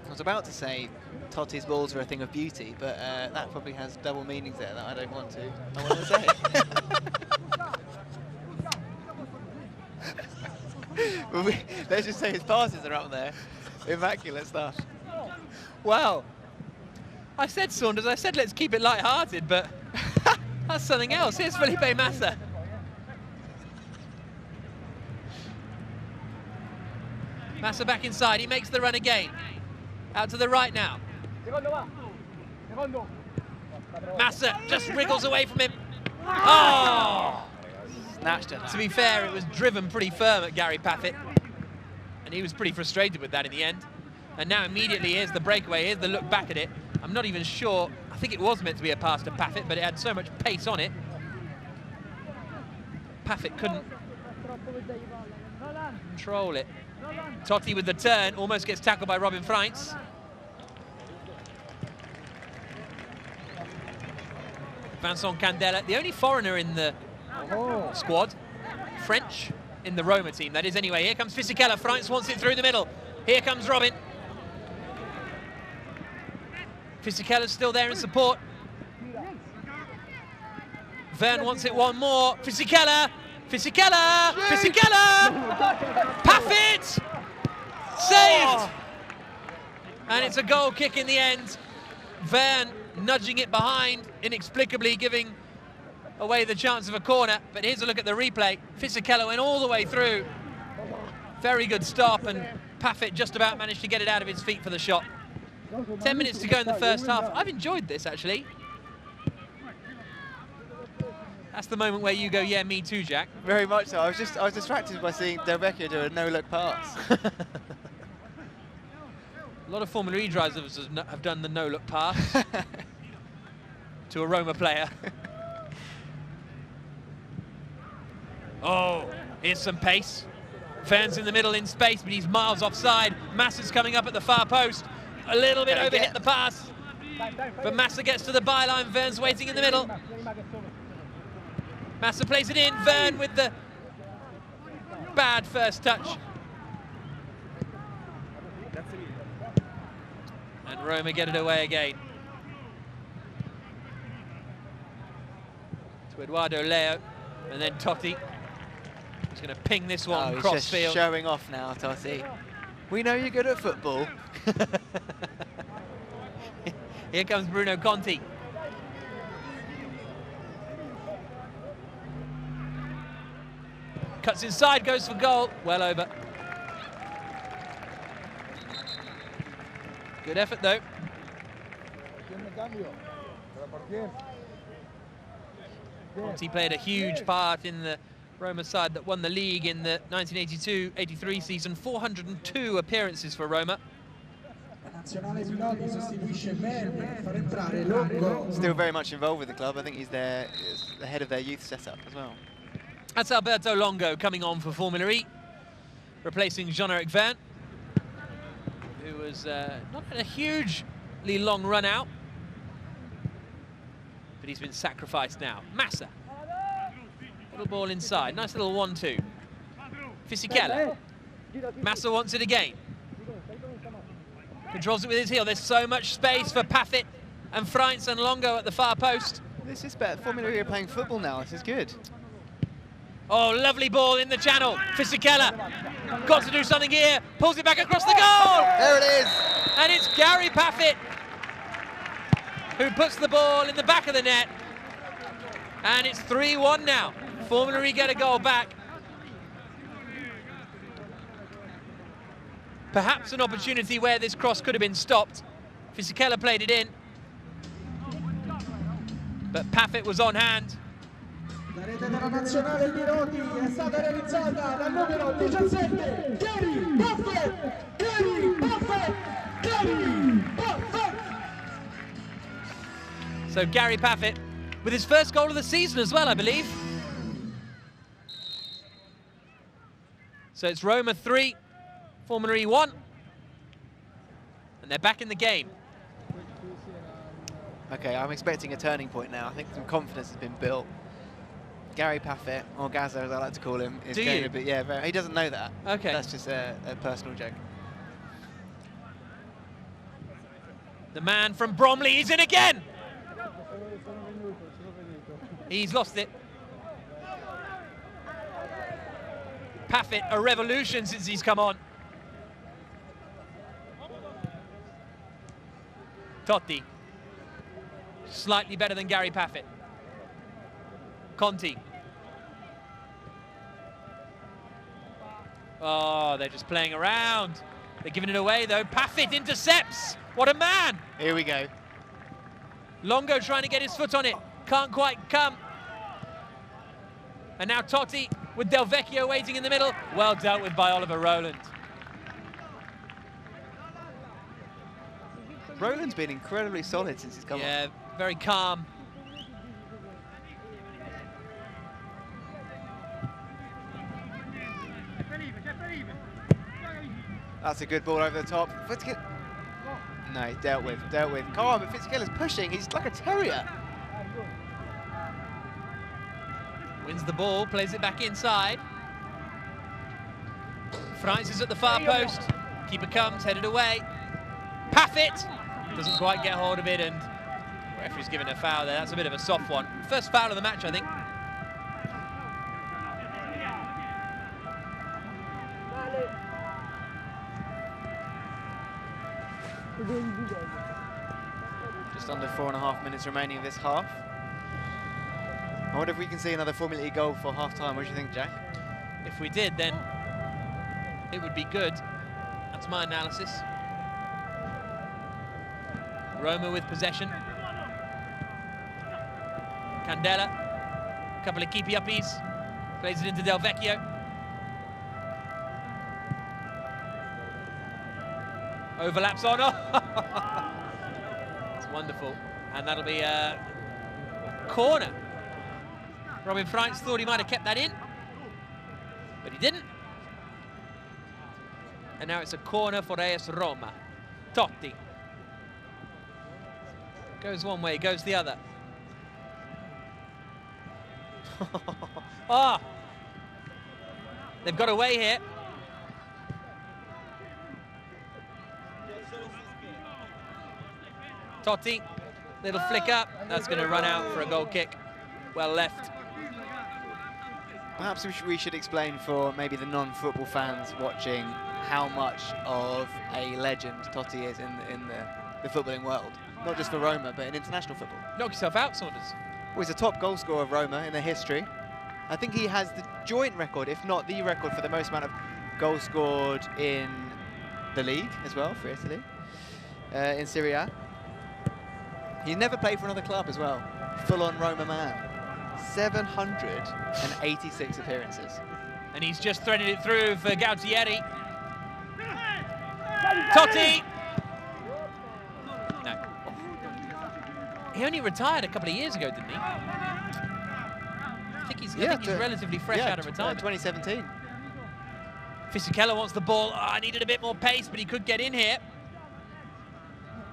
I was about to say Totti's balls are a thing of beauty, but that probably has double meanings there that I don't want to say. Well, let's just say his passes are up there. Immaculate stuff. Wow. I said, Saunders, I said let's keep it light-hearted, but that's something else. Here's Felipe Massa. Massa back inside, he makes the run again. Out to the right now. Massa just wriggles away from him. Oh! Snatched it. To be fair, it was driven pretty firm at Gary Paffett, and he was pretty frustrated with that in the end. And now immediately here's the breakaway, here's the look back at it. I'm not even sure, I think it was meant to be a pass to Paffett, but it had so much pace on it. Paffett couldn't control it. Totti with the turn, almost gets tackled by Robin Freins. Vincent Candela, the only foreigner in the squad, French in the Roma team, that is anyway. Here comes Fisichella, Freins wants it through the middle. Here comes Robin. Fisichella's still there in support. Vern wants it one more. Fisichella! Fisichella! Fisichella! Paffett! Saved! And it's a goal kick in the end. Vern nudging it behind, inexplicably giving away the chance of a corner. But here's a look at the replay. Fisichella went all the way through. Very good stop, and Paffett just about managed to get it out of his feet for the shot. 10 minutes to go in the first half. I've enjoyed this, actually. That's the moment where you go, yeah, me too, Jack. Very much so. I was distracted by seeing Delvecchio do a no-look pass. A lot of Formula E drivers have done the no-look pass to a Roma player. Oh, here's some pace. Vern's in the middle in space, but he's miles offside. Massa's coming up at the far post. A little bit overhit the pass, but Massa gets to the byline. Vern's waiting in the middle. Massa plays it in. Vern with the bad first touch. And Roma get it away again. To Eduardo Leo, and then Totti. He's going to ping this one he's cross just field. Showing off now, Totti. We know you're good at football. Here comes Bruno Conti. Cuts inside, goes for goal. Well over. Good effort, though. Conti played a huge part in the Roma side that won the league in the 1982-83 season. 402 appearances for Roma. Nazionale Piloti sostituisce Verne per far entrare Longo. Still very much involved with the club. I think he's the head of their youth setup as well. That's Alberto Longo coming on for Formula E, replacing Jean-Eric Verne, who was not had a hugely long run out, but he's been sacrificed now. Massa, little ball inside, nice little 1-2. Fisichella, Massa wants it again. Controls it with his heel. There's so much space for Paffett and Freins and Longo at the far post. This is better. Formula E are playing football now. This is good. Oh, lovely ball in the channel. Fisichella got to do something here. Pulls it back across the goal. There it is. And it's Gary Paffett who puts the ball in the back of the net. And it's 3-1 now. Formula E get a goal back. Perhaps an opportunity where this cross could have been stopped. Fisichella played it in, but Paffett was on hand. La rete della Nazionale Piloti è stata realizzata dal numero 17, Gary Paffett! Gary Paffett! Gary Paffett! So Gary Paffett with his first goal of the season as well, I believe. So it's Roma 3, Formula E 1. And they're back in the game. Okay, I'm expecting a turning point now. I think some confidence has been built. Gary Paffett, or Gazza as I like to call him, is going a bit, yeah, he doesn't know that. Okay. That's just a personal joke. The man from Bromley is in again. He's lost it. Paffett, a revolution since he's come on. Totti, slightly better than Gary Paffett. Conti. Oh, they're just playing around. They're giving it away though. Paffett intercepts. What a man. Here we go. Longo trying to get his foot on it. Can't quite come. And now Totti with Delvecchio waiting in the middle. Well dealt with by Oliver Rowland. Rowland's been incredibly solid since he's come on. Yeah, very calm. That's a good ball over the top. No, he's dealt with. Come on, but Fitzgerald's pushing. He's like a terrier. Wins the ball, plays it back inside. Franz is at the far post. Keeper comes, headed away. Paffett doesn't quite get hold of it, and the referee's given a foul there. That's a bit of a soft one. First foul of the match, I think. Just under 4.5 minutes remaining of this half. I wonder if we can see another Formula E goal for half-time. What do you think, Jack? If we did, then it would be good. That's my analysis. Roma with possession. Candela, a couple of keepy-uppies. Plays it into Delvecchio. Overlaps on. Oh. It's wonderful. And that'll be a corner. Robin Franz thought he might have kept that in, but he didn't. And now it's a corner for AS Roma. Totti. Goes one way, goes the other. Ah! They've got away here. Totti, little flick up. That's going to run out for a goal kick. Well left. Perhaps we should explain for maybe the non-football fans watching how much of a legend Totti is in the footballing world. Not just for Roma, but in international football. Knock yourself out, Saunders. Well, he's a top goal scorer of Roma in their history. I think he has the joint record, if not the record, for the most amount of goals scored in the league as well, for Italy, in Serie A. He never played for another club as well. Full-on Roma man. 786 appearances. And he's just threaded it through for Gautieri. Totti! No. He only retired a couple of years ago, didn't he? I think he's relatively fresh out of retirement. 2017. Fisichella wants the ball. Oh, I needed a bit more pace, but he could get in here.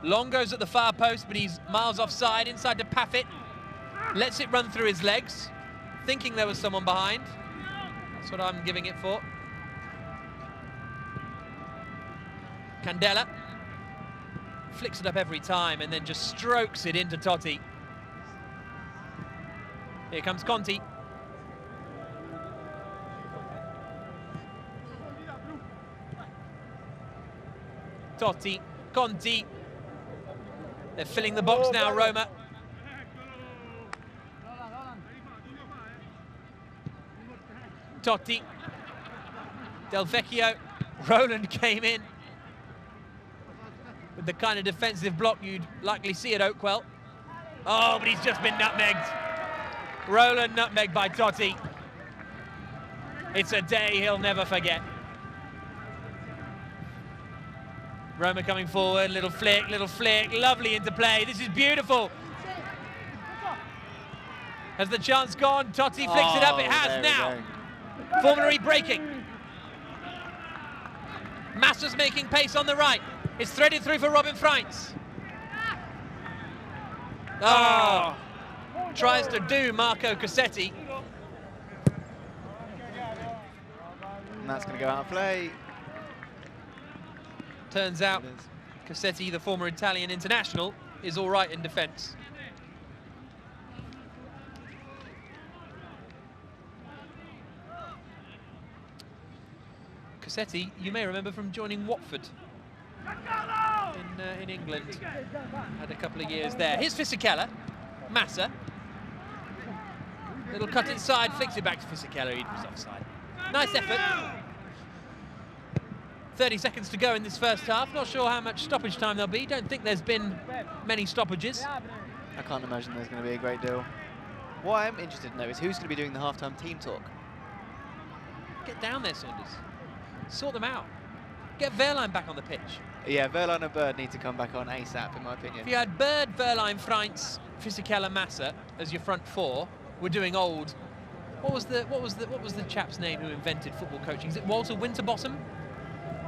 Longo's at the far post, but he's miles offside, inside to Paffett. Lets it run through his legs, thinking there was someone behind. That's what I'm giving it for. Candela flicks it up every time and then just strokes it into Totti. Here comes Conti. Totti, Conti. They're filling the box now, Roma. Totti, Delvecchio, Rowland came in with the kind of defensive block you'd likely see at Oakwell. Oh, but he's just been nutmegged. Rowland nutmegged by Totti. It's a day he'll never forget. Roma coming forward, little flick, lovely interplay. This is beautiful. Has the chance gone? Totti flicks it up, it has now. Formula E breaking. Massa's making pace on the right. It's threaded through for Robin Freins. Oh! Tries to do Marco Cassetti. And that's going to go out of play. Turns out Cassetti, the former Italian international, is all right in defence. Cassetti, you may remember from joining Watford in England. Had a couple of years there. Here's Fisichella. Massa. Little cut inside, flicks it back to Fisichella. He was offside. Nice effort. 30 seconds to go in this first half. Not sure how much stoppage time there'll be. Don't think there's been many stoppages. I can't imagine there's going to be a great deal. What I'm interested to know is who's going to be doing the halftime team talk. Get down there, Saunders. Sort them out. Get Wehrlein back on the pitch. Yeah, Wehrlein and Bird need to come back on ASAP, in my opinion. If you had Bird, Wehrlein, Freins, Fisichella, Massa as your front four, we're doing old. What was the chap's name who invented football coaching? Is it Walter Winterbottom?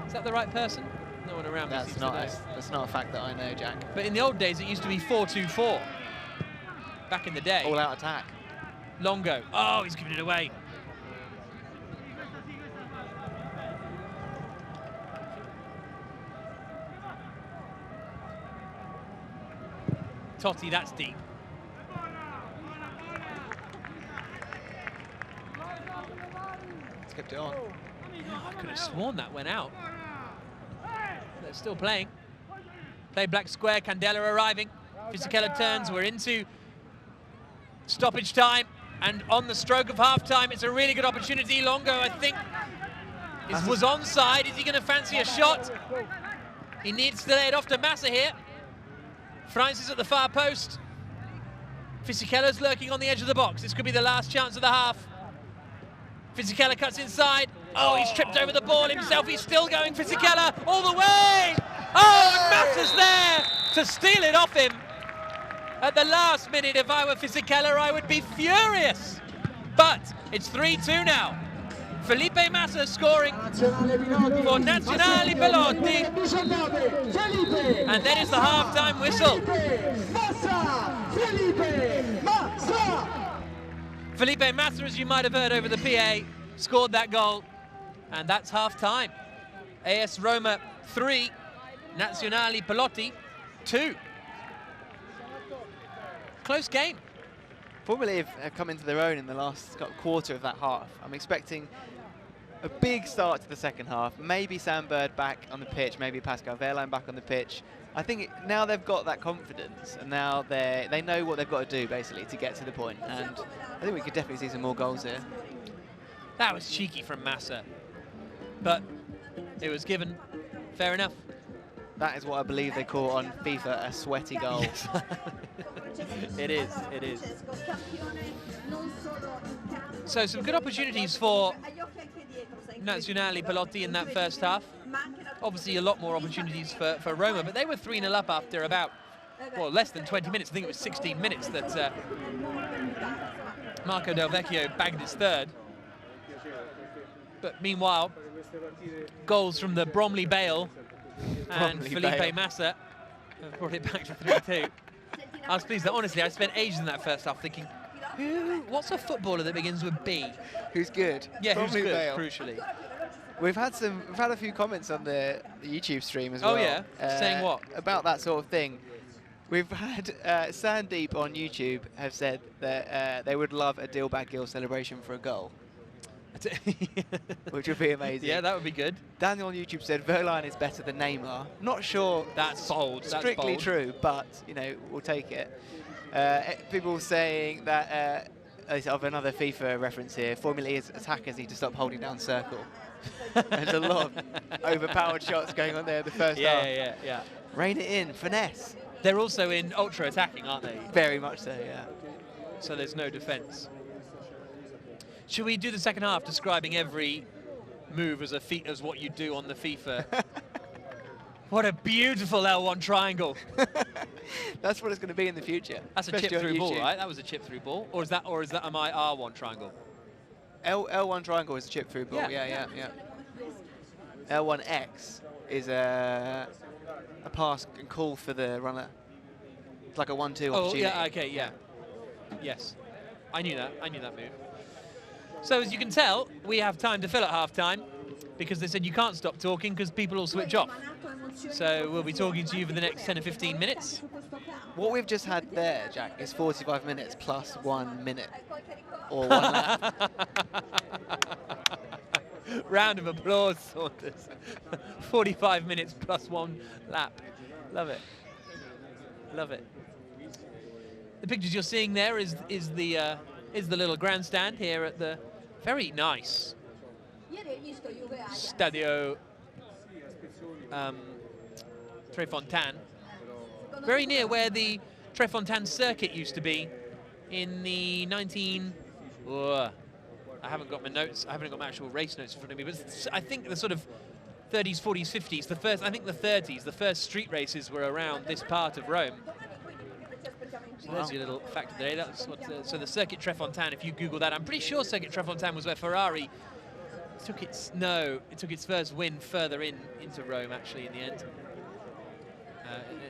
Is that the right person? No one around. That's not a fact that I know, Jack. But in the old days, it used to be 4-2-4. Back in the day. All out attack. Longo. Oh, he's giving it away. Totti, that's deep. Skipped it on. Yeah, I could have sworn that went out. They're still playing. Play black square, Candela arriving. Fisichella turns, we're into stoppage time. And on the stroke of half-time, it's a really good opportunity. Longo, I think, was onside. Is he going to fancy a shot? He needs to lay it off to Massa here. Freins is at the far post. Fisichella's lurking on the edge of the box. This could be the last chance of the half. Fisichella cuts inside. Oh, he's tripped over the ball himself. He's still going. Fisichella all the way. Oh, and Massa's there to steal it off him. At the last minute, if I were Fisichella, I would be furious. But it's 3-2 now. Felipe Massa scoring for Nazionale Piloti. And then is the half-time whistle. Felipe Massa, as you might have heard over the PA, scored that goal. And that's half-time. AS Roma 3, Nazionale Piloti 2. Close game. Formula E have come into their own in the last quarter of that half. I'm expecting a big start to the second half. Maybe Sam Bird back on the pitch, maybe Pascal Wehrlein back on the pitch. I think now they've got that confidence, and now they know what they've got to do, basically, to get to the point. And I think we could definitely see some more goals here. That was cheeky from Massa, but it was given. Fair enough. That is what I believe they call on FIFA a sweaty goal. Yes. It is, it is. So some good opportunities for Nazionale Piloti in that first half. Obviously a lot more opportunities for Roma, but they were 3-0 up after about, well, less than 20 minutes. I think it was 16 minutes that Marco Delvecchio bagged his third. But meanwhile, goals from the Bromley Bale and Felipe Massa have brought it back to 3-2. I was pleased that, honestly, I spent ages in that first half thinking, what's a footballer that begins with B? Who's good? Yeah, Bromley who's good, Bale. crucially. We've had a few comments on the YouTube stream as well. Oh yeah, saying what? About that sort of thing. We've had Sandeep on YouTube have said that they would love a Delvecchio celebration for a goal. Which would be amazing. Yeah, that would be good. Daniel on YouTube said Wehrlein is better than Neymar. Not sure that's bold. Strictly that's bold. true, but you know, we'll take it. People saying that of another FIFA reference here. Formula E's attackers need to stop holding down circle. There's a lot of overpowered shots going on there in the first half. Yeah. Rein it in, finesse. They're also in ultra attacking, aren't they? Very much so, yeah. So there's no defence. Should we do the second half describing every move as what you do on the FIFA? What a beautiful L1 triangle. That's what it's going to be in the future. That's a chip-through ball, right? That was a chip-through ball. Or is that a my R1 triangle? L1 triangle is a chip-through ball. Yeah. L1X is a pass and call for the runner. It's like a 1-2 Oh, opportunity. yeah, okay, yeah. Yes. I knew that move. So as you can tell, we have time to fill at half-time because they said you can't stop talking because people will switch off. So we'll be talking to you for the next 10 or 15 minutes. What we've just had there, Jack, is 45 minutes plus 1 minute. Or 1 lap. Round of applause, Saunders. 45 minutes plus 1 lap. Love it. Love it. The pictures you're seeing there is the little grandstand here at the very nice Stadio Trefontaine. Very near where the Trefontaine circuit used to be in the 19... I haven't got my notes. I haven't got my actual race notes in front of me. But I think the sort of 30s, 40s, 50s. The first, I think the 30s. The first street races were around this part of Rome. So there's your little fact of the day. That's what. So the Circuit Trefontaine. If you Google that, I'm pretty sure Circuit Trefontaine was where Ferrari took its it took its first win further into Rome. Actually, in the end,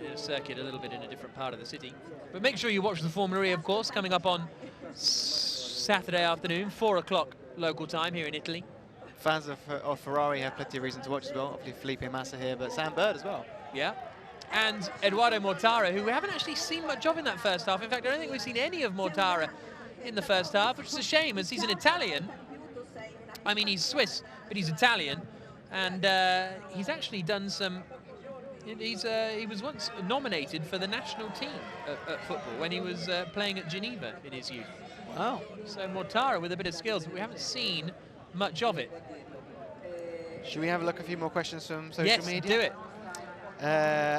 in a circuit a little bit in a different part of the city. But make sure you watch the Formula E, of course, coming up on Saturday afternoon, 4 o'clock local time here in Italy. Fans of Ferrari have plenty of reason to watch as well. Obviously Felipe Massa here, but Sam Bird as well. Yeah. And Edoardo Mortara, who we haven't actually seen much of in that first half. In fact, I don't think we've seen any of Mortara in the first half, which is a shame, as he's an Italian. I mean, he's Swiss, but he's Italian. And he's actually done some... he was once nominated for the national team at football when he was playing at Geneva in his youth. Wow. So Mortara with a bit of skills, but we haven't seen much of it. Should we have a look at a few more questions from social media? Yes, do it.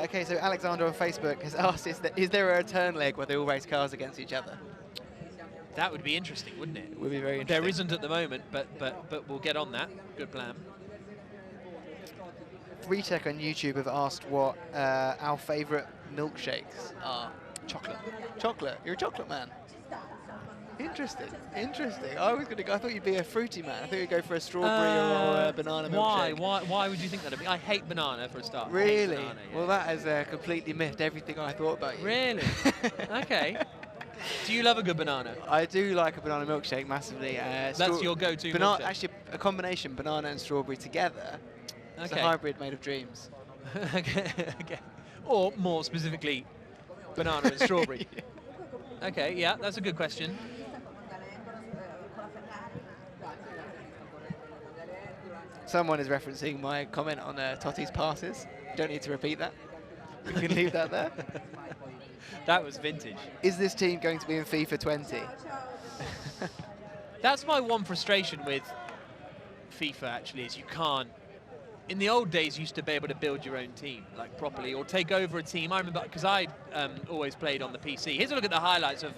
Okay, so Alexander on Facebook has asked, is there a return leg where they all race cars against each other? That would be interesting, wouldn't it? It would be very interesting. There isn't at the moment, but we'll get on that. Good plan. Retech on YouTube have asked what our favourite milkshakes are. Chocolate. Chocolate. You're a chocolate man. Interesting. Interesting. I thought you'd be a fruity man. I thought you'd go for a strawberry or a banana milkshake. Why would you think that? I hate banana for a start. Really? Banana, yeah. Well, that has completely mythed everything I thought about you. Really? Okay. Do you love a good banana? I do like a banana milkshake massively. That's your go-to milkshake? Actually, a combination banana and strawberry together. Okay. It's a hybrid made of dreams. Okay. Or more specifically, banana and strawberry. Okay, yeah, that's a good question. Someone is referencing my comment on Totti's passes. You don't need to repeat that. We can leave that there. That was vintage. Is this team going to be in FIFA 20? That's my one frustration with FIFA, actually, is you can't... In the old days, you used to be able to build your own team, like, properly, or take over a team. I remember, because I always played on the PC. Here's a look at the highlights of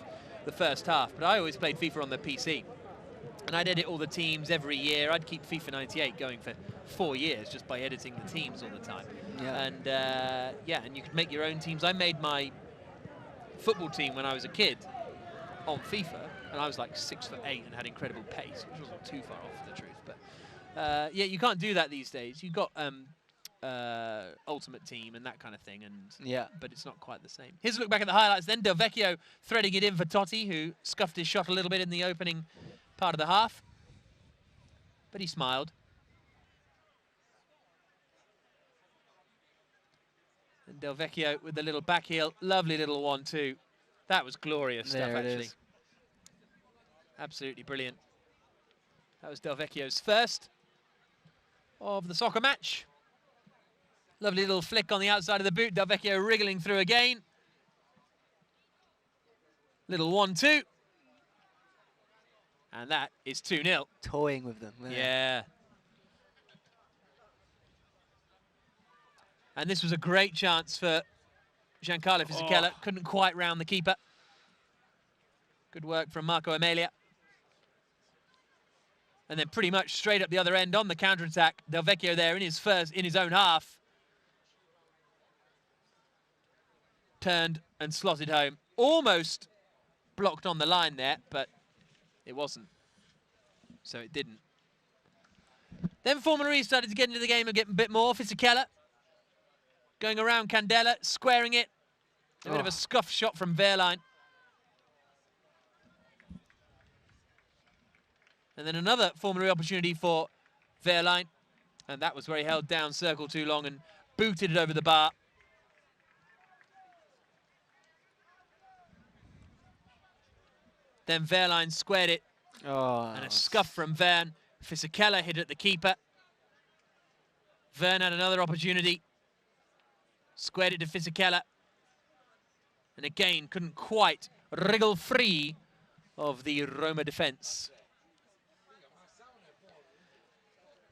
the first half, but I always played FIFA on the PC. And I'd edit all the teams every year. I'd keep FIFA 98 going for 4 years just by editing the teams all the time. Yeah. And yeah, and you could make your own teams. I made my football team when I was a kid on FIFA, and I was like 6'8" and had incredible pace, which wasn't too far off the truth. But yeah, you can't do that these days. You've got Ultimate Team and that kind of thing, and yeah, but it's not quite the same. Here's a look back at the highlights then. Delvecchio threading it in for Totti, who scuffed his shot a little bit in the opening part of the half, but he smiled. And Delvecchio with the little back heel, lovely little 1-2. That was glorious stuff, actually. Absolutely brilliant. That was Delvecchio's first of the soccer match. Lovely little flick on the outside of the boot. Delvecchio wriggling through again. Little 1-2. And that is 2-0. Toying with them. Yeah. And this was a great chance for Giancarlo Fisichella. Couldn't quite round the keeper. Good work from Marco Amelia. And then pretty much straight up the other end on the counter-attack. Delvecchio there in his own half. Turned and slotted home. Almost blocked on the line there, but it wasn't. So it didn't. Then Formula E started to get into the game and get a bit more. Fisichella going around Candela, squaring it. A bit of a scuff shot from Wehrlein. And then another Formula E opportunity for Wehrlein. And that was where he held down circle too long and booted it over the bar. Then Wehrlein squared it. And a scuff from Verne. Fisichella hit at the keeper. Verne had another opportunity. Squared it to Fisichella. And again, couldn't quite wriggle free of the Roma defence.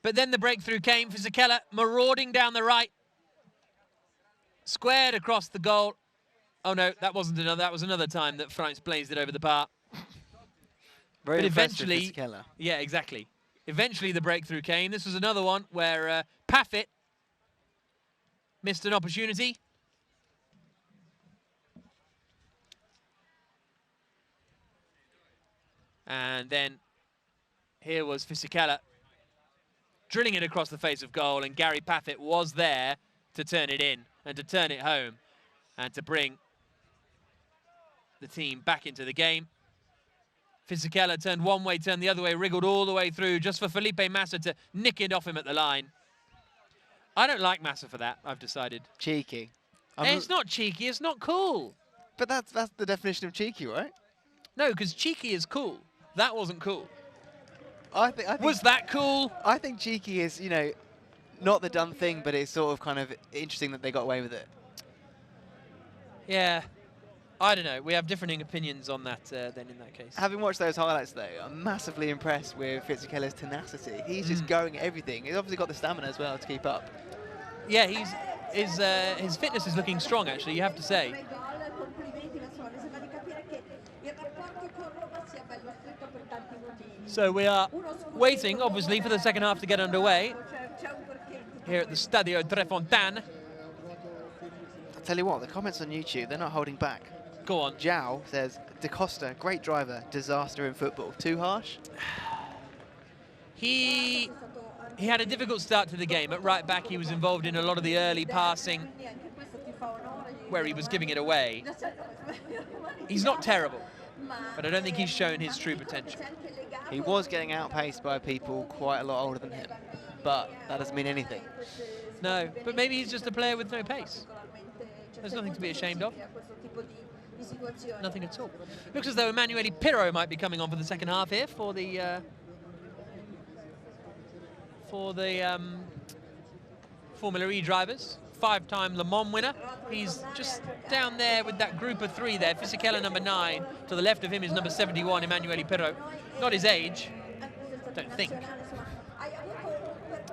But then the breakthrough came. Fisichella marauding down the right. Squared across the goal. Oh no, that wasn't another. That was another time that France blazed it over the bar. Very but impressive, eventually, Fisichella. yeah, exactly. Eventually the breakthrough came. This was another one where Paffett missed an opportunity. And then here was Fisichella drilling it across the face of goal, and Gary Paffett was there to turn it in and to turn it home and to bring the team back into the game. Fisichella turned one way, turned the other way, wriggled all the way through just for Felipe Massa to nick it off him at the line. I don't like Massa for that, I've decided. Cheeky. It's not cheeky, it's not cool. But that's the definition of cheeky, right? No, because cheeky is cool. That wasn't cool. I think was that cool? I think cheeky is, you know, not the done thing, but it's sort of kind of interesting that they got away with it. Yeah. I don't know. We have differing opinions on that then in that case. Having watched those highlights, though, I'm massively impressed with Fisichella's tenacity. He's just going at everything. He's obviously got the stamina as well to keep up. Yeah, his fitness is looking strong, actually, you have to say. So we are waiting, obviously, for the second half to get underway here at the Stadio Trefontan. I'll tell you what, the comments on YouTube, they're not holding back. Go on. Zhao says, Da Costa, great driver, disaster in football. Too harsh? He had a difficult start to the game. At right back, he was involved in a lot of the early passing where he was giving it away. He's not terrible, but I don't think he's shown his true potential. He was getting outpaced by people quite a lot older than him, but that doesn't mean anything. No, but maybe he's just a player with no pace. There's nothing to be ashamed of. Nothing at all. Looks as though Emanuele Pirro might be coming on for the second half here for the Formula E drivers. 5-time Le Mans winner. He's just down there with that group of three there. Fisichella number 9. To the left of him is number 71, Emanuele Pirro. Not his age, don't think.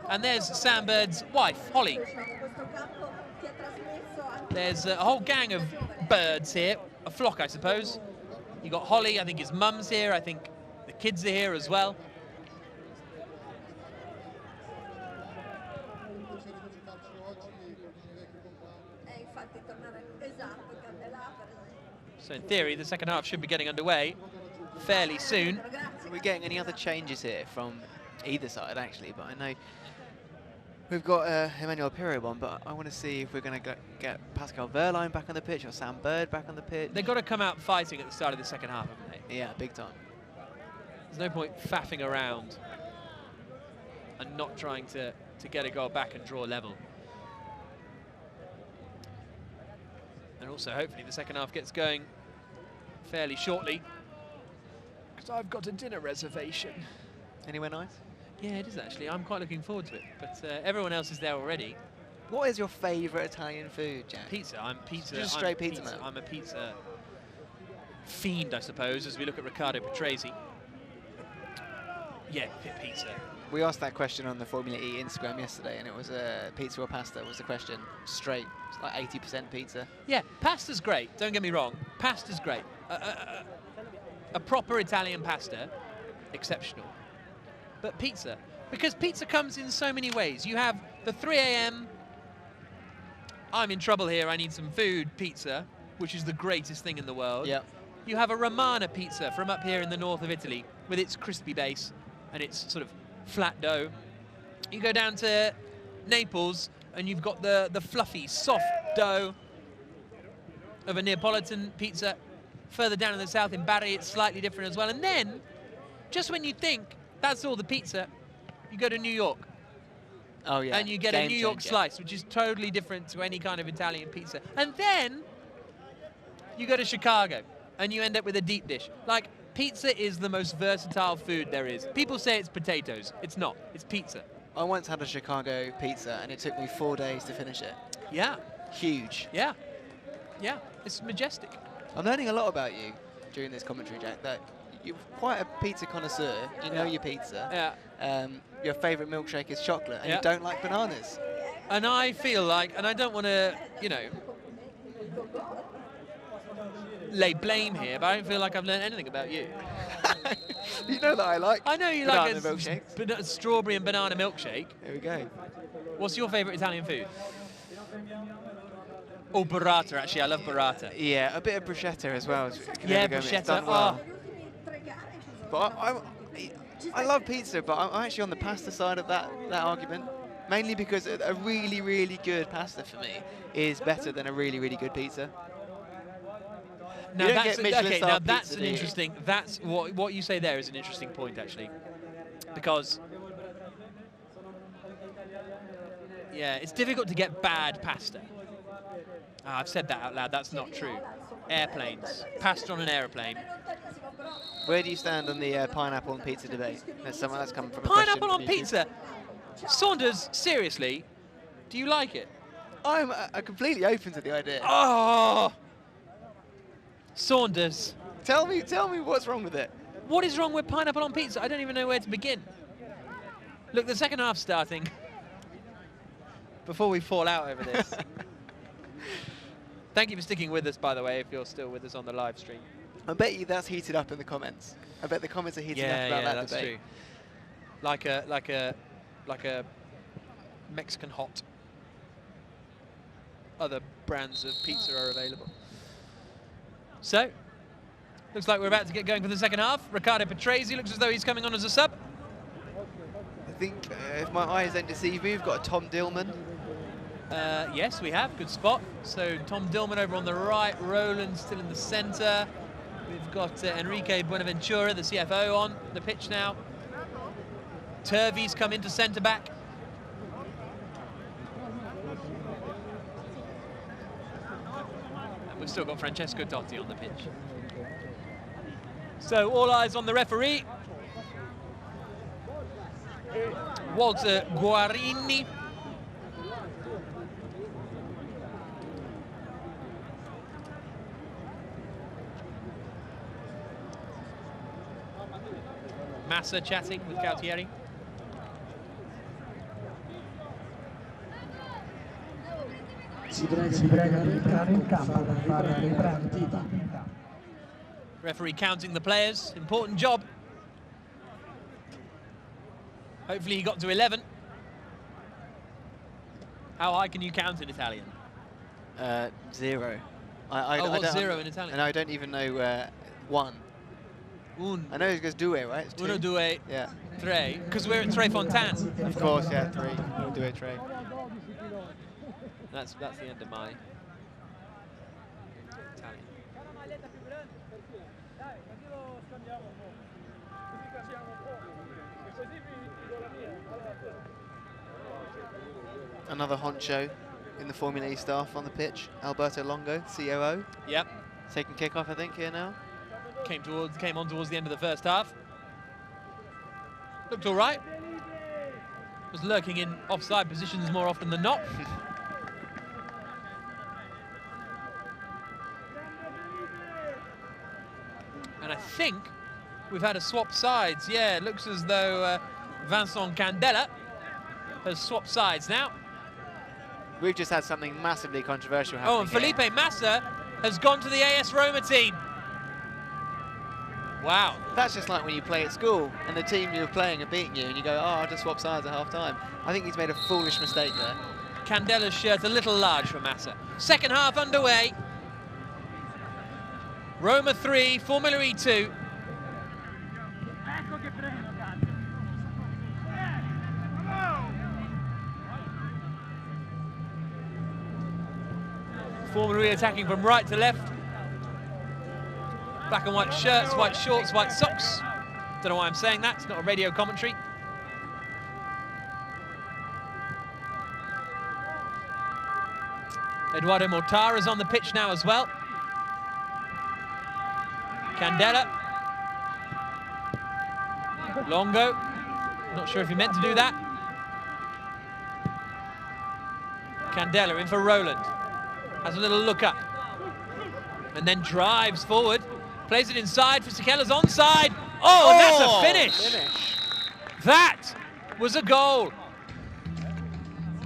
And there's Sam Bird's wife, Holly. There's a whole gang of birds here, a flock, I suppose. You got Holly, I think his mum's here, I think the kids are here as well. So in theory, the second half should be getting underway fairly soon. Are we getting any other changes here from either side, actually? But I know we've got Emanuele Pirro on, but I want to see if we're going to get Pascal Wehrlein back on the pitch or Sam Bird back on the pitch. They've got to come out fighting at the start of the second half, haven't they? Yeah, big time. There's no point faffing around and not trying to get a goal back and draw level. And also, hopefully, the second half gets going fairly shortly, because I've got a dinner reservation. Anywhere nice? Yeah, it is actually. I'm quite looking forward to it, but everyone else is there already. What is your favourite Italian food, Jack? Pizza. I'm pizza. Just straight pizza, man. I'm a pizza fiend, I suppose, as we look at Riccardo Patrese. Yeah, pizza. We asked that question on the Formula E Instagram yesterday, and it was pizza or pasta was the question. Straight, it's like 80% pizza. Yeah, pasta's great. Don't get me wrong. Pasta's great. A proper Italian pasta, exceptional. But pizza, because pizza comes in so many ways. You have the 3 a.m. I'm in trouble here, I need some food pizza, which is the greatest thing in the world. Yep. You have a Romana pizza from up here in the north of Italy with its crispy base and its sort of flat dough. You go down to Naples and you've got the fluffy, soft dough of a Neapolitan pizza. Further down in the south in Bari, it's slightly different as well. And then, just when you think that's all the pizza, you go to New York. Oh, yeah. And you get a New York slice, which is totally different to any kind of Italian pizza. And then you go to Chicago and you end up with a deep dish. Like, pizza is the most versatile food there is. People say it's potatoes. It's not. It's pizza. I once had a Chicago pizza and it took me 4 days to finish it. Yeah. Huge. Yeah. Yeah. It's majestic. I'm learning a lot about you during this commentary, Jack, that you're quite a pizza connoisseur. You know your pizza. Yeah. Your favourite milkshake is chocolate, and Yeah. you don't like bananas. And I feel like, and I don't want to, you know, lay blame here, but I don't feel like I've learned anything about you. You know that I like. I know you banana like milkshakes. a strawberry and banana milkshake. There we go. What's your favourite Italian food? Oh, burrata, actually. I love burrata. Yeah, a bit of bruschetta as well. Yeah, It's bruschetta. done well. But I love pizza, but I'm actually on the pasta side of that argument. Mainly because a really, really good pasta for me is better than a really, really good pizza. Now that's okay. Now that's pizza, an interesting. That's what you say there is an interesting point actually, because yeah, it's difficult to get bad pasta. I've said that out loud. That's not true. Airplanes, pasta on an airplane. Where do you stand on the pineapple on pizza debate? There's someone that's come from a Pineapple question on from pizza. Seriously, seriously, do you like it? I'm completely open to the idea. Oh, Saunders. Tell me what's wrong with it. What is wrong with pineapple on pizza? I don't even know where to begin. Look, the second half's starting. Before we fall out over this. Thank you for sticking with us, by the way, if you're still with us on the live stream. I bet you that's heated up in the comments. I bet the comments are heating up about that that's debate. True. Like a Mexican hot. Other brands of pizza are available. So, looks like we're about to get going for the second half. Riccardo Patrese looks as though he's coming on as a sub. I think, if my eyes don't deceive me, we've got a Tom Dillman. Yes, we have. Good spot. So Tom Dillman over on the right, Roland still in the centre. We've got Enrique Buenaventura, the CFO, on the pitch now. Turvey's come into centre-back. And we've still got Francesco Totti on the pitch. So all eyes on the referee. Walter Guarini. Massa chatting with Gautieri. Si prega di entrare in campo per fare le partita. Referee counting the players. Important job. Hopefully he got to 11. How high can you count in Italian? 0. What's 0 in Italian? And I don't even know 1. Un. I know it goes due, right? It's 2. Uno, due, yeah. tre. Because we're at Tre Fontane. Of course, yeah, 3. Uno, due, tre. That's the end of my Italian. Another honcho in the Formula E staff on the pitch, Alberto Longo, COO. Yep. Taking kick-off, I think, here now. Came on towards the end of the first half. Looked all right. Was lurking in offside positions more often than not. And I think we've had a swap sides. Yeah, it looks as though Vincent Candela has swapped sides now. We've just had something massively controversial happen. Oh, and Felipe Massa has gone to the AS Roma team. Wow. That's just like when you play at school and the team you're playing are beating you and you go, oh, I'll just swap sides at half-time. I think he's made a foolish mistake there. Candela's shirt a little large for Massa. Second half underway. Roma 3, Formula E 2. be attacking from right to left. Black and white shirts, white shorts, white socks. Don't know why I'm saying that, it's not a radio commentary. Eduardo Mortara's on the pitch now as well. Candela. Longo. Not sure if he meant to do that. Candela in for Roland. Has a little look up. And then drives forward. Plays it inside. Fisichella's onside. Oh, and that's a finish. That was a goal.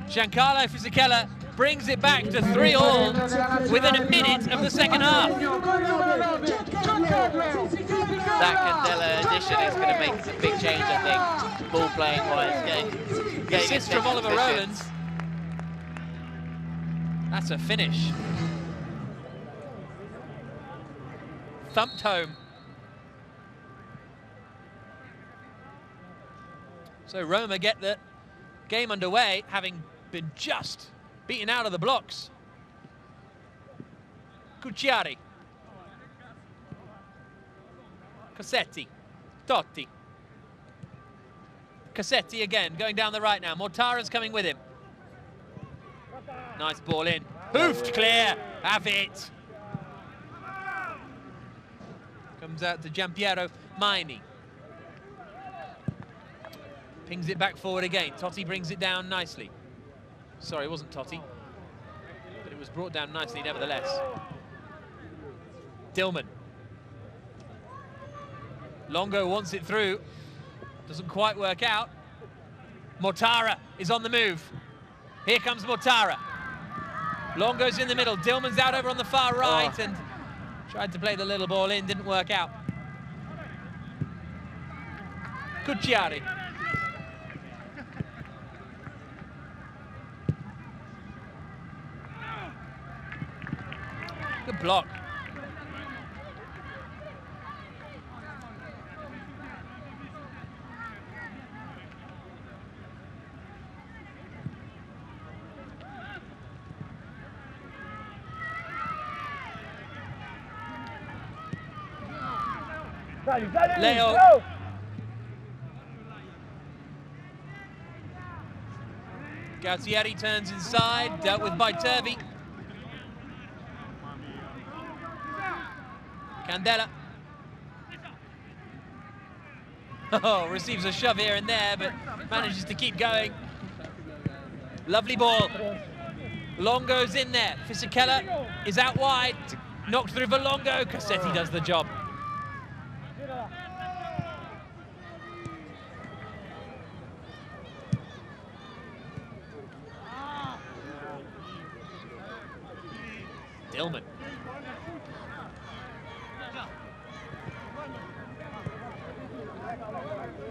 Giancarlo Fisichella brings it back to 3-3 within a minute of the second half. That Candela addition is going to make a big change, I think, ball playing wise. Getting Assist from Oliver Roland. That's a finish. Thumped home. So Roma get the game underway, having been just beaten out of the blocks. Cucciari. Cassetti. Totti. Cassetti again, going down the right now. Mortara's coming with him. Nice ball in. Hoofed clear. Have it. Comes out to Giampiero Maini. Pings it back forward again. Totti brings it down nicely. Sorry, it wasn't Totti, but it was brought down nicely nevertheless. Dillman. Longo wants it through. Doesn't quite work out. Mortara is on the move. Here comes Mortara. Longo's in the middle. Dillman's out over on the far right and tried to play the little ball in. Didn't work out. Cucciari. Good block. Leo. Gauzieri turns inside, dealt with by Turvey. Candela. Oh, receives a shove here and there, but manages to keep going. Lovely ball. Longo's in there. Fisichella is out wide. Knocked through for Longo. Cassetti does the job. Dillman.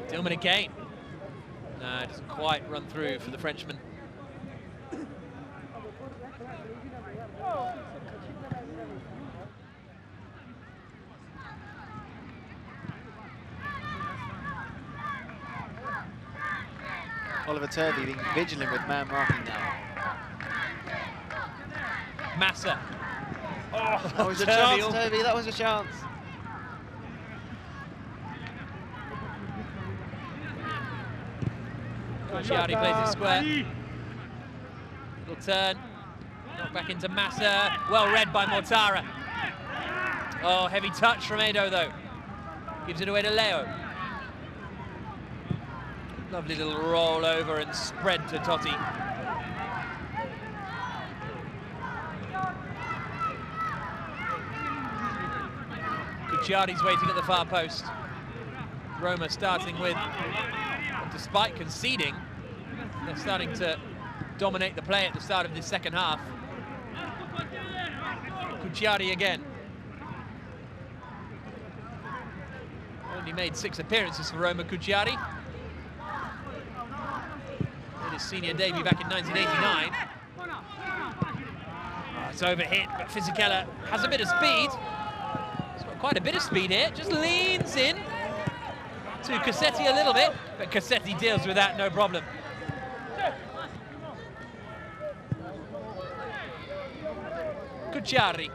Dillman again. No, it doesn't quite run through for the Frenchman. Oliver Turvey being vigilant with man marking now. Massa. Oh, that was a chance, Turvey, that was a chance. Cucciari plays it square. Little turn. Knock back into Massa. Well read by Mortara. Oh, heavy touch from Edo though. Gives it away to Leo. Lovely little roll over and spread to Totti. Cucciari's waiting at the far post. Roma starting with, despite conceding, they're starting to dominate the play at the start of this second half. Cucciari again. Only made 6 appearances for Roma, Cucciari. Made his senior debut back in 1989. Oh, it's overhit, but Fisichella has a bit of speed. He's got quite a bit of speed here. Just leans in to Cassetti a little bit, but Cassetti deals with that, no problem. Cucciari.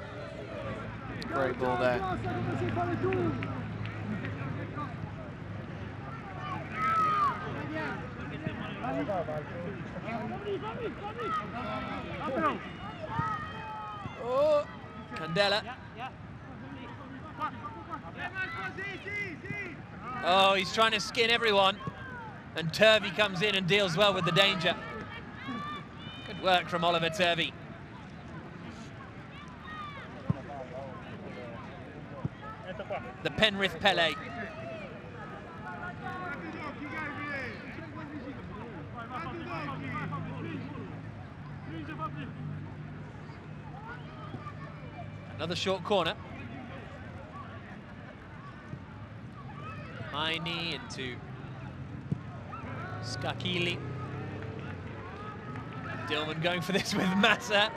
Great ball there. Oh, Candela. Oh, he's trying to skin everyone. And Turvey comes in and deals well with the danger. Good work from Oliver Turvey. The Penrith Pele. Another short corner. Maini into Skakili. Dillman going for this with Massa.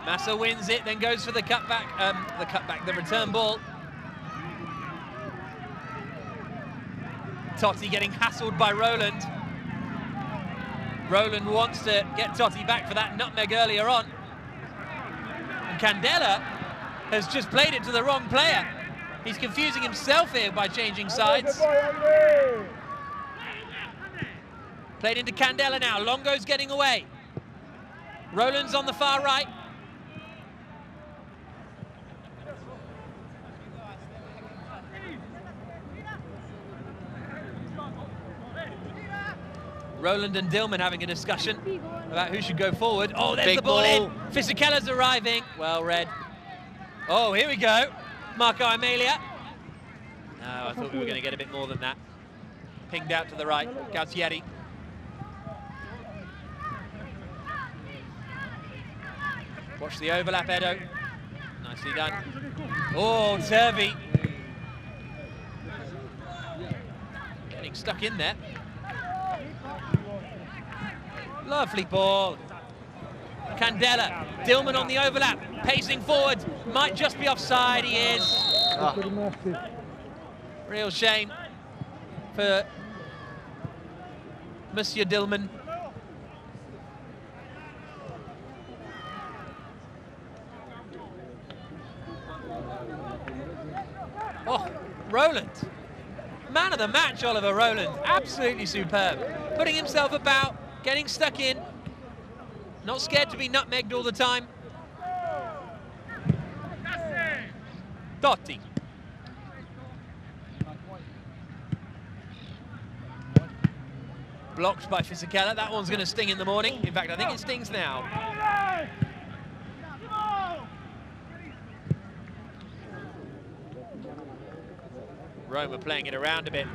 Massa wins it, then goes for the cutback, the return ball. Totti getting hassled by Roland. Roland wants to get Totti back for that nutmeg earlier on. And Candela has just played it to the wrong player. He's confusing himself here by changing sides. Played into Candela now. Longo's getting away. Roland's on the far right. Roland and Dillman having a discussion about who should go forward. Oh, there's Big the ball ball. in. Fisichella's arriving. Well read. Oh, here we go. Marco Amelia. No, I thought we were going to get a bit more than that. Pinged out to the right. Galtieri. Watch the overlap, Edo. Nicely done. Oh, Turvey. Getting stuck in there. Lovely ball. Candela. Dillman on the overlap. Pacing forward. Might just be offside. He is. Oh. Real shame for Monsieur Dillman. Oh, Roland. Man of the match, Oliver Roland. Absolutely superb. Putting himself about, getting stuck in. Not scared to be nutmegged all the time. Totti. Blocked by Fisichella. That one's going to sting in the morning. In fact, I think it stings now. Roma playing it around a bit.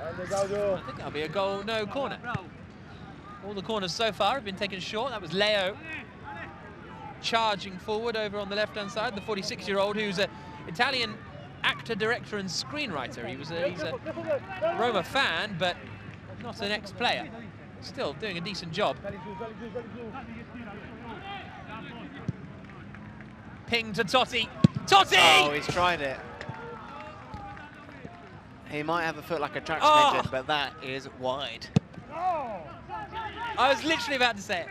I think that'll be a goal, no corner. All the corners so far have been taken short. That was Leo charging forward over on the left-hand side, the 46-year-old who's an Italian actor, director and screenwriter. He's a Roma fan, but not an ex-player. Still doing a decent job. Ping to Totti. Totti! Oh, he's tried it. He might have a foot like a traction engine, but that is wide. I was literally about to say it.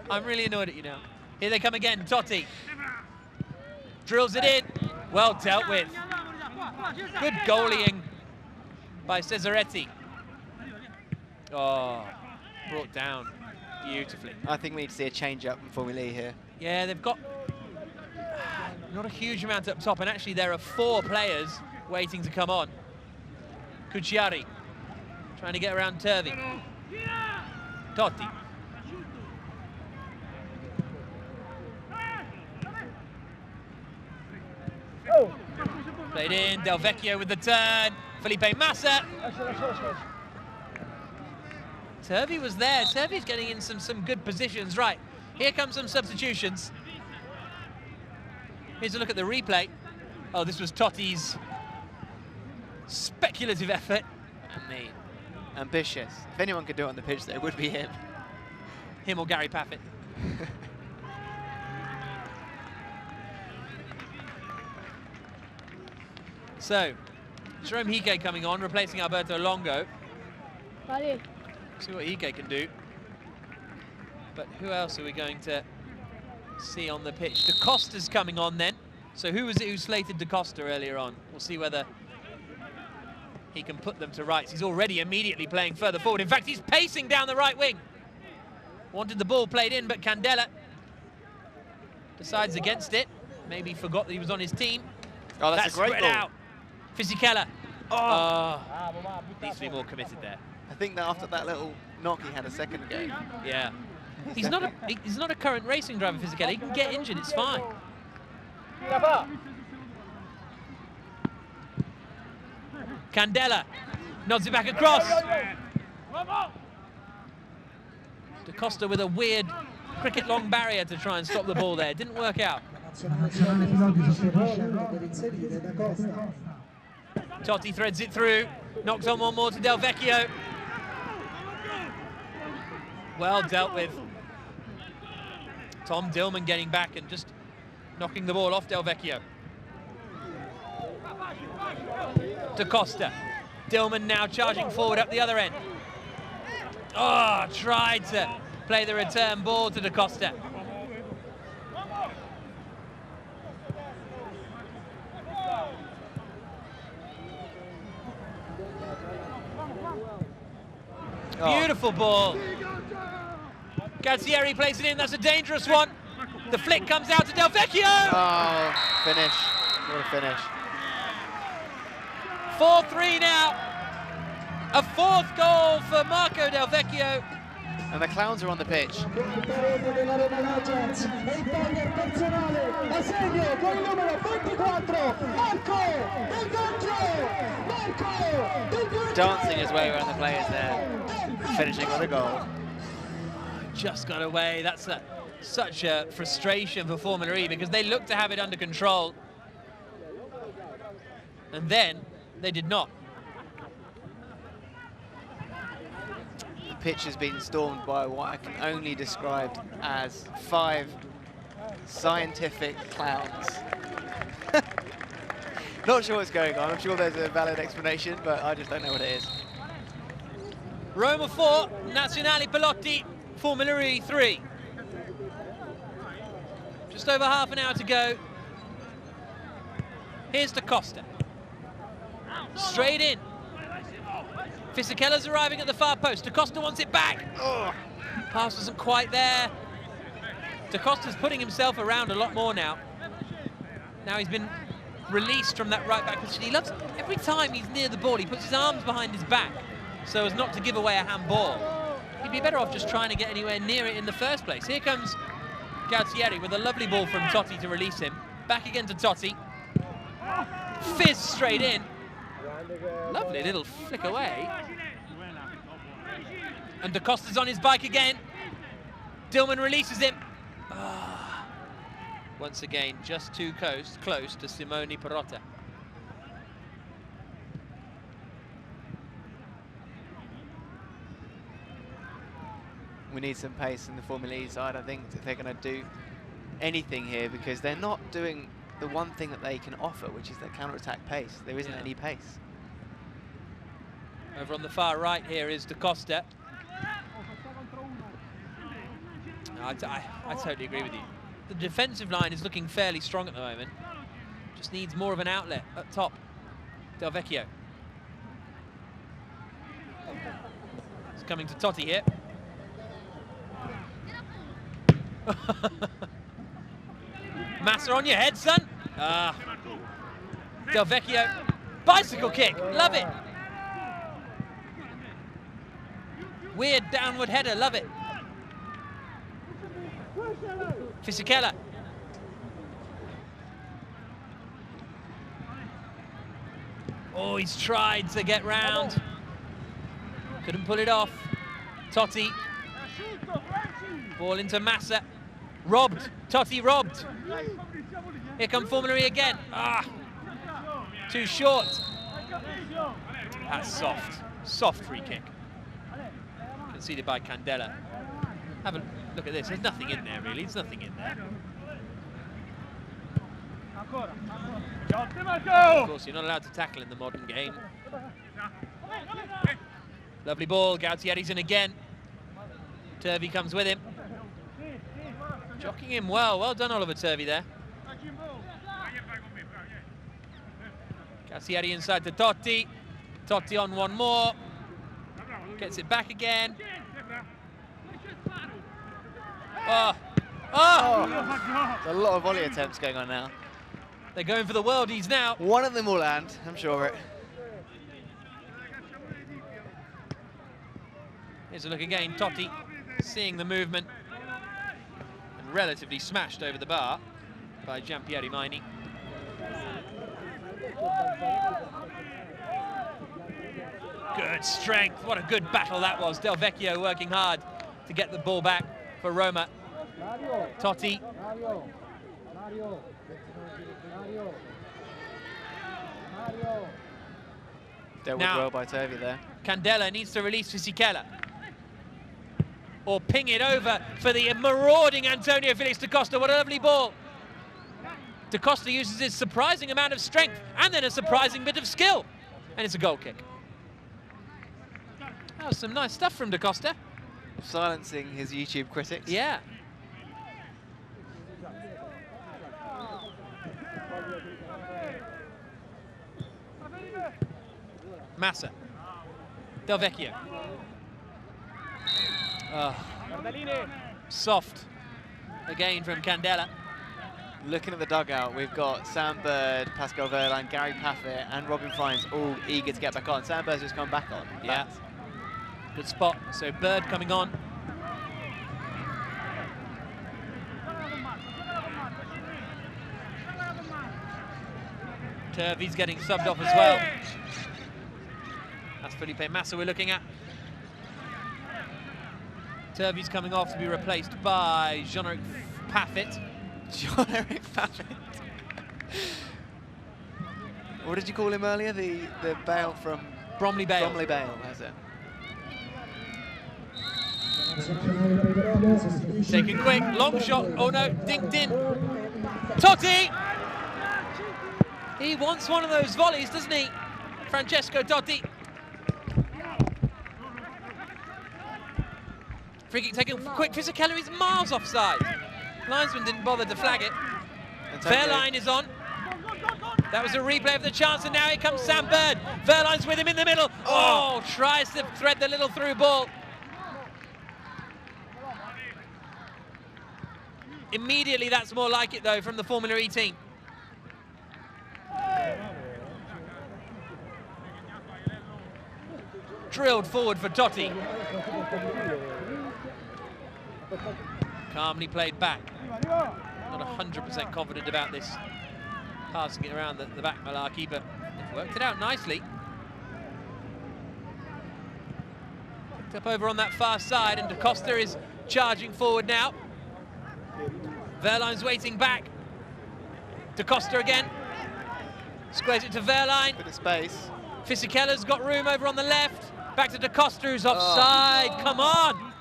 I'm really annoyed at you now. Here they come again, Totti. Drills it in. Well dealt with. Good goalieing by Cesaretti. Oh, brought down beautifully. I think we need to see a change-up in Formula E here. Yeah, they've got not a huge amount up top, and actually there are 4 players waiting to come on. Cucciari trying to get around Turvey. Totti. Played in, Delvecchio with the turn. Felipe Massa. Turvey was there. Turvey's getting in some good positions. Right, here comes some substitutions. Here's a look at the replay. Oh, this was Totti's speculative effort. I mean, ambitious. If anyone could do it on the pitch, it would be him. Him or Gary Paffett. So, Jerome Hike coming on, replacing Alberto Longo. See what Hike can do. But who else are we going to see on the pitch? Da Costa's coming on then. So who was it who slated Da Costa earlier on? We'll see whether he can put them to rights. He's already immediately playing further forward. In fact, he's pacing down the right wing. Wanted the ball played in, but Candela decides against it. Maybe forgot that he was on his team. Oh, that's a great ball. Out. Fisichella. Oh, needs to be more committed there. I think that after that little knock he had a second ago. Yeah. He's not a current racing driver, Fisichella. He can get injured, it's fine. Candela nods it back across. Da Costa with a weird cricket long barrier to try and stop the ball there. Didn't work out. Nazionale Piloti scenisce per inserire Da Costa. Totti threads it through. Knocks on one more to Delvecchio. Well dealt with. Tom Dillman getting back and just knocking the ball off Delvecchio. Da Costa. Dillman now charging forward up the other end. Oh, tried to play the return ball to Da Costa. Beautiful ball. Galtieri plays it in, that's a dangerous one. The flick comes out to Delvecchio. Oh, finish. What a finish. 4-3 now. A fourth goal for Marco Delvecchio. And the clowns are on the pitch. Dancing his way around the players there, finishing with a goal. Just got away. That's such a frustration for Formula E because they looked to have it under control. And then they did not. The pitch has been stormed by what I can only describe as 5 scientific clowns. Not sure what's going on. I'm sure there's a valid explanation, but I just don't know what it is. Roma 4, Nazionale Piloti, Formula E 3. Just over half an hour to go. Here's Da Costa. Straight in. Fisichella's arriving at the far post. Da Costa wants it back. Oh, pass wasn't quite there. Da Costa's putting himself around a lot more now. Now he's been released from that right back position. He loves, every time he's near the ball, he puts his arms behind his back so as not to give away a handball. He'd be better off just trying to get anywhere near it in the first place. Here comes Galtieri with a lovely ball from Totti to release him. Back again to Totti. Fizz straight in. Lovely little flick away. And Da Costa's on his bike again. Dillman releases him. Once again, just too close to Simone Perotta. We need some pace in the Formula E side, I think, if they're going to do anything here, because they're not doing the one thing that they can offer, which is their counter-attack pace. There isn't any pace. Over on the far right here is Da Costa. I totally agree with you. The defensive line is looking fairly strong at the moment. Just needs more of an outlet up top. Delvecchio. It's coming to Totti here. Massa on your head, son. Delvecchio. Bicycle kick. Love it. Weird downward header. Love it. Fisichella. Oh, he's tried to get round. Couldn't pull it off. Totti. Ball into Massa. Robbed. Totti robbed. Here come Formula E again. Too short. That's soft. Soft free kick. Conceded by Candela. Have a look at this. There's nothing in there, really. There's nothing in there. Of course, you're not allowed to tackle in the modern game. Lovely ball. Galtieri's in again. Turvey comes with him. Jockeying him well. Well done, Oliver Turvey there. Cassieri inside to Totti. Totti on one more. Gets it back again. Oh! Oh! There's a lot of volley attempts going on now. They're going for the worldies now. One of them will land, I'm sure of it. Here's a look again. Totti seeing the movement and relatively smashed over the bar by Giampieri Maini. Good strength. What a good battle that was. Delvecchio working hard to get the ball back for Roma. Totti. Dealt with well by Turvey there. Candela needs to release Fisichella. Or ping it over for the marauding Antonio Felix da Costa. What a lovely ball. Da Costa uses his surprising amount of strength and then a surprising bit of skill. And it's a goal kick. That was some nice stuff from da Costa. Silencing his YouTube critics. Yeah. Massa. Delvecchio. Oh. Soft. Again from Candela. Looking at the dugout, we've got Sam Bird, Pascal Wehrlein, Gary Paffett and Robin Friends all eager to get back on. Sam Bird's just come back on. Yeah. Good spot. So Bird coming on. Turvey's getting subbed off as well. That's Felipe Massa we're looking at. Turvey's coming off to be replaced by Jean-Eric Paffett. Jean-Eric Paffett. What did you call him earlier? The Bale from Bromley Bale. Bromley Bale, that's it. Taken quick, long shot. Oh no, dinked in. Totti! He wants one of those volleys, doesn't he? Francesco Totti. Free kick taken quick. Fisichella is miles offside. Linesman didn't bother to flag it. Wehrlein is on. That was a replay of the chance, and now here comes Sam Bird. Wehrlein's with him in the middle. Oh, tries to thread the little through ball. Immediately, that's more like it, though, from the Formula E team. Drilled forward for Totti. Calmly played back. Not 100% confident about this. Passing it around the back malarkey, but it worked it out nicely. Picked up over on that far side, and da Costa is charging forward now. Wehrlein's waiting back. Da Costa again. Squares it to Wehrlein. Bit of space. Fisichella's got room over on the left. Back to da Costa, who's offside. Oh. Come on.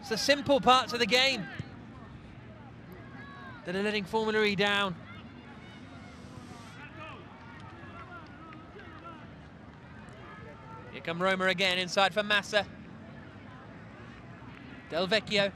It's the simple parts of the game that are letting Formula E down. Here come Roma again, inside for Massa. Delvecchio.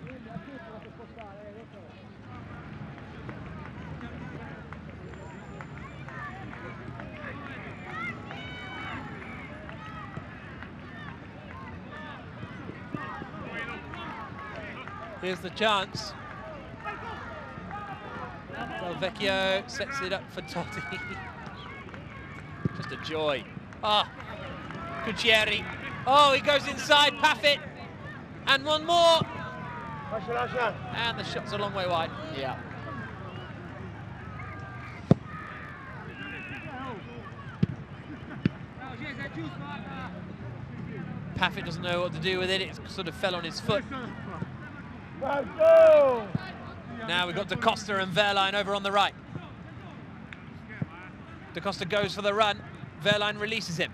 Here's the chance. Delvecchio sets it up for Totti. Just a joy. Ah, Cucchieri. Oh, he goes inside, Paffett. And one more. And the shot's a long way wide. Yeah. Paffett doesn't know what to do with it. It sort of fell on his foot. Now we've got da Costa and Wehrlein over on the right. Da Costa goes for the run. Wehrlein releases him.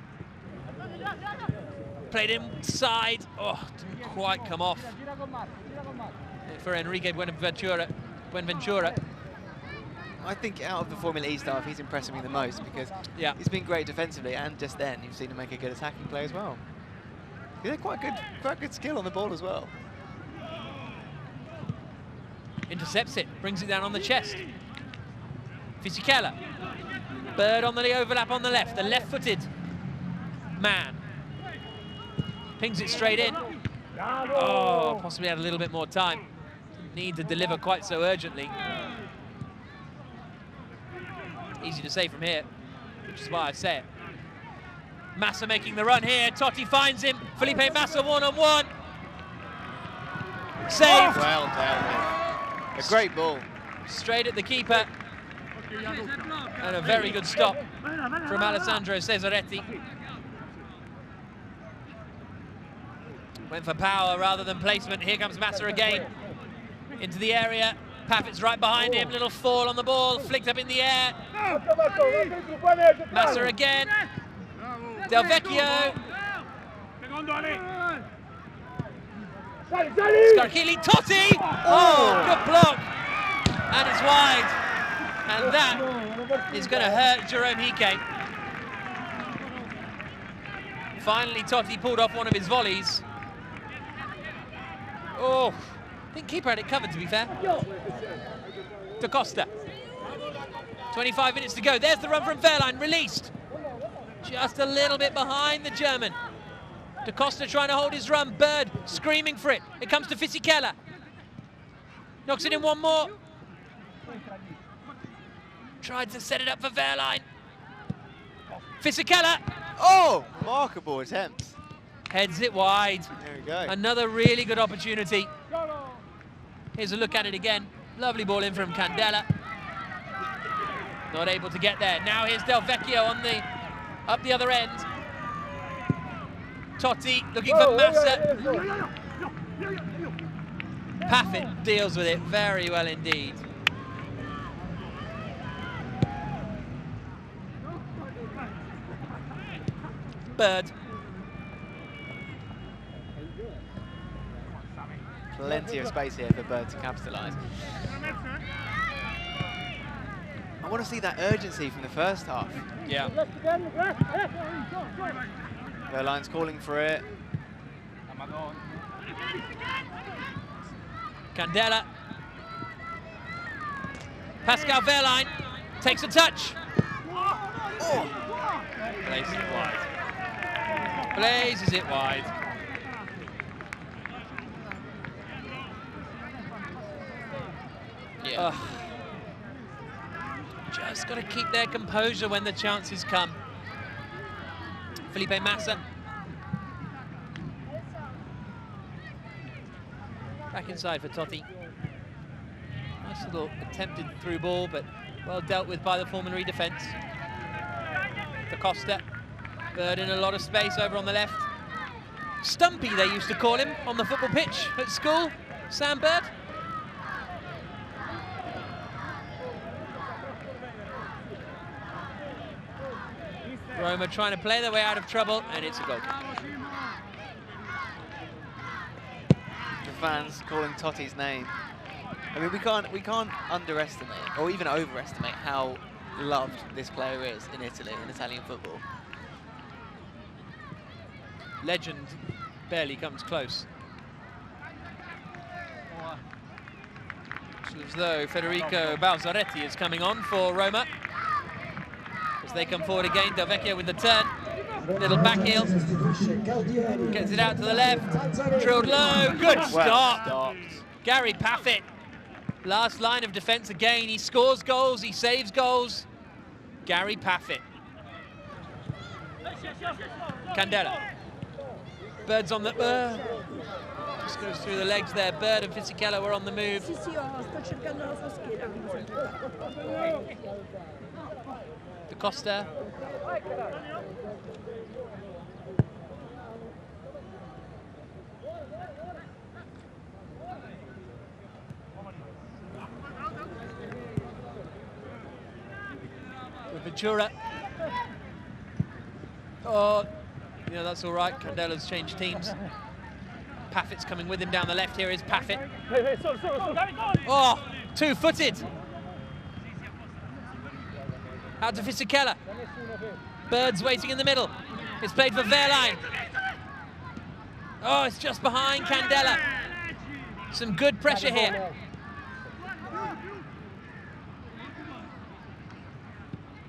Played inside. Oh, didn't quite come off. For Enrique Buenaventura. I think out of the Formula E staff, he's impressing me the most because he's been great defensively, and just then you've seen him make a good attacking play as well. Yeah, quite good skill on the ball as well. Intercepts it, brings it down on the chest. Fisichella. Bird on the overlap on the left-footed man. Pings it straight in. Oh, possibly had a little bit more time. Didn't need to deliver quite so urgently. Easy to say from here, which is why I say it. Massa making the run here. Totti finds him. Felipe Massa one-on-one. Saved. Well dealt with. A great ball. Straight at the keeper. And a very good stop from Alessandro Cesaretti. Went for power rather than placement. Here comes Massa again. Into the area. Paffett's right behind him. Little fall on the ball. Flicked up in the air. Massa again. Delvecchio. Scarchilli. Totti! Oh, good block. And it's wide. And that is going to hurt Jerome Hickey. Finally, Totti pulled off one of his volleys. Oh, I think keeper had it covered, to be fair. Da Costa. 25 minutes to go. There's the run from Wehrlein, released. Just a little bit behind the German. Da Costa trying to hold his run. Bird screaming for it. It comes to Fisichella. Knocks it in one more. Tried to set it up for Wehrlein. Fisichella. Oh, remarkable attempt. Heads it wide. There we go. Another really good opportunity. Here's a look at it again. Lovely ball in from Candela. Not able to get there. Now here's Delvecchio on up the other end. Totti looking for Massa. Paffett deals with it very well indeed. Bird. Plenty of space here for Bird to capitalise. I want to see that urgency from the first half. Yeah. Wehrlein's calling for it. Candela. Pascal Wehrlein takes a touch. Oh. Blazes it wide. Blazes it wide. Yeah. Just got to keep their composure when the chances come. Felipe Massa. Back inside for Totti. Nice little attempted through ball, but well dealt with by the Formula E defence. Da Costa. Bird in a lot of space over on the left. Stumpy, they used to call him on the football pitch at school. Sam Bird. Roma trying to play their way out of trouble, and it's a goal kick. The fans calling Totti's name. I mean, we can't underestimate or even overestimate how loved this player is in Italy, in Italian football. Legend barely comes close. It's as though Federico Balzaretti is coming on for Roma. As they come forward again, Delvecchio with the turn. Little back heel. Gets it out to the left. Drilled low. Good stop. Gary Paffett. Last line of defence again. He scores goals. He saves goals. Gary Paffett. Candela. Bird's on the... just goes through the legs there. Bird and Fisichella were on the move. Da Costa. Ventura. Oh, yeah, that's all right. Candela's changed teams. Paffett's coming with him down the left. Here is Paffett. Oh, two-footed. Out to Fisichella. Bird's waiting in the middle. It's played for Wehrlein. Oh, it's just behind Candela. Some good pressure here.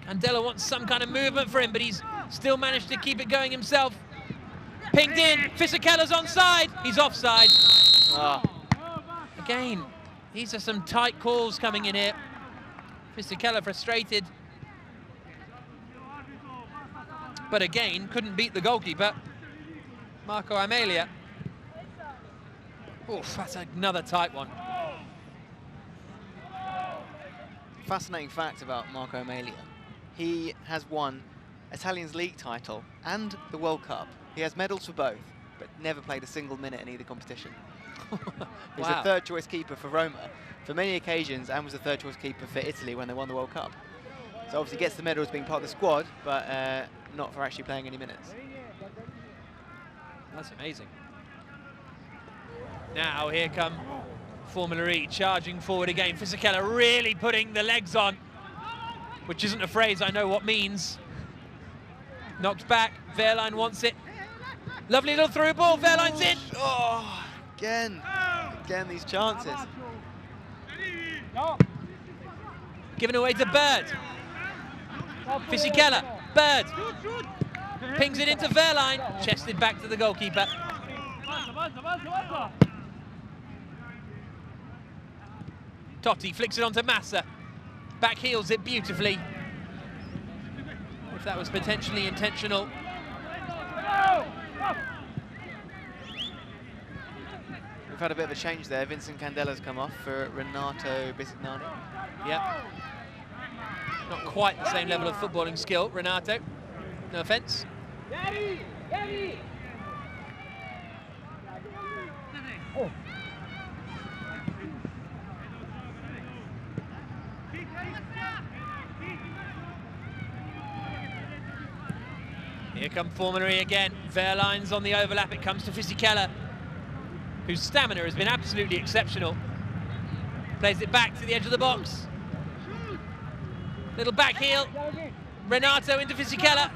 Candela wants some kind of movement for him, but he's still managed to keep it going himself. Pinged in, Fisichella's onside, he's offside. Oh. Again, these are some tight calls coming in here. Fisichella frustrated. But again, couldn't beat the goalkeeper, Marco Amelia. Oof, that's another tight one. Fascinating fact about Marco Amelia. He has won Italian's league title and the World Cup. He has medals for both, but never played a single minute in either competition. He was Wow. a third choice keeper for Roma for many occasions and was a third choice keeper for Italy when they won the World Cup. So obviously gets the medal as being part of the squad, but not for actually playing any minutes. That's amazing. Now here come Formula E charging forward again. Fisichella really putting the legs on, which isn't a phrase I know what means. Knocked back, Wehrlein wants it. Lovely little through ball, Wehrlein's in. Oh, again these chances. Given away to Bird. Fisichella, Bird. Pings it into Wehrlein, chested back to the goalkeeper. Totti flicks it onto Massa. Back heels it beautifully. If that was potentially intentional. We've had a bit of a change there. Vincent Candela's come off for Renato Bisignani. Yeah. Not quite the same level of footballing skill, Renato. No offence. Oh. Here come Formula E again. Wehrlein's on the overlap. It comes to Fisichella, whose stamina has been absolutely exceptional. Plays it back to the edge of the box. Little back heel. Renato into Fisichella.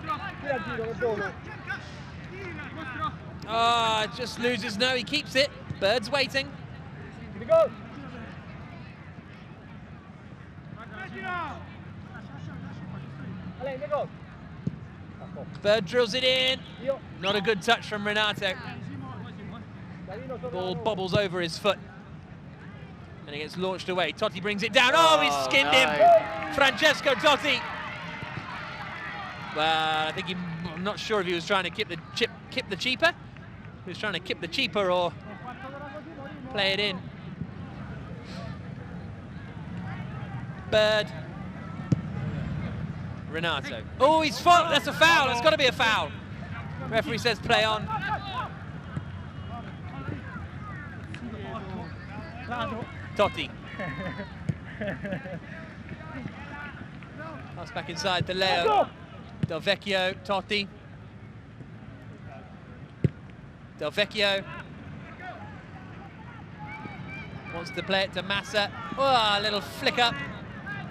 Ah, just loses. No, he keeps it. Bird's waiting. Bird drills it in. Not a good touch from Renato. Ball bobbles over his foot. And it gets launched away. Totti brings it down. Oh, he skinned him. Francesco Totti. Well, I think I'm not sure if he was trying to kip the cheaper. He was trying to kip the cheaper or play it in. Bird. Renato. Oh, he's fouled. That's a foul. That's got to be a foul. Referee says play on. Totti. Pass back inside to Leo. Delvecchio, Totti. Delvecchio. Wants to play it to Massa. Oh, a little flick up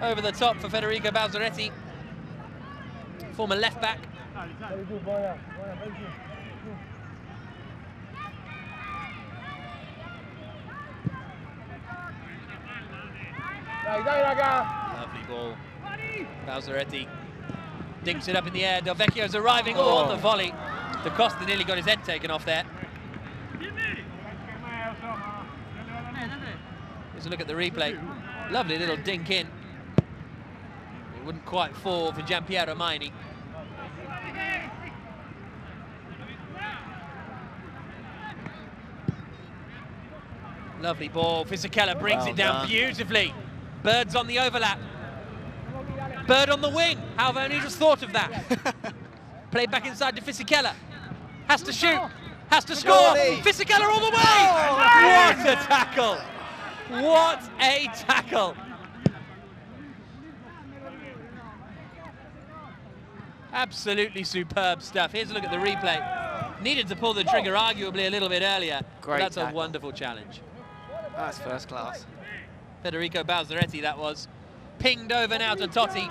over the top for Federico Balzaretti. Former left back. Lovely ball. Balzaretti dinks it up in the air. Delvecchio's arriving on the volley. Da Costa nearly got his head taken off there. Here's a look at the replay. Lovely little dink in. It wouldn't quite fall for Giampiero Maini. Lovely ball. Fisichella brings it down beautifully. Bird's on the overlap. Bird on the wing. How have I only just thought of that? Played back inside to Fisichella. Has to shoot. Has to score. Fisichella all the way. What a tackle. What a tackle. Absolutely superb stuff. Here's a look at the replay. Needed to pull the trigger arguably a little bit earlier. But that's a wonderful challenge. That's first class. Federico Balzaretti that was. Pinged over now to Totti.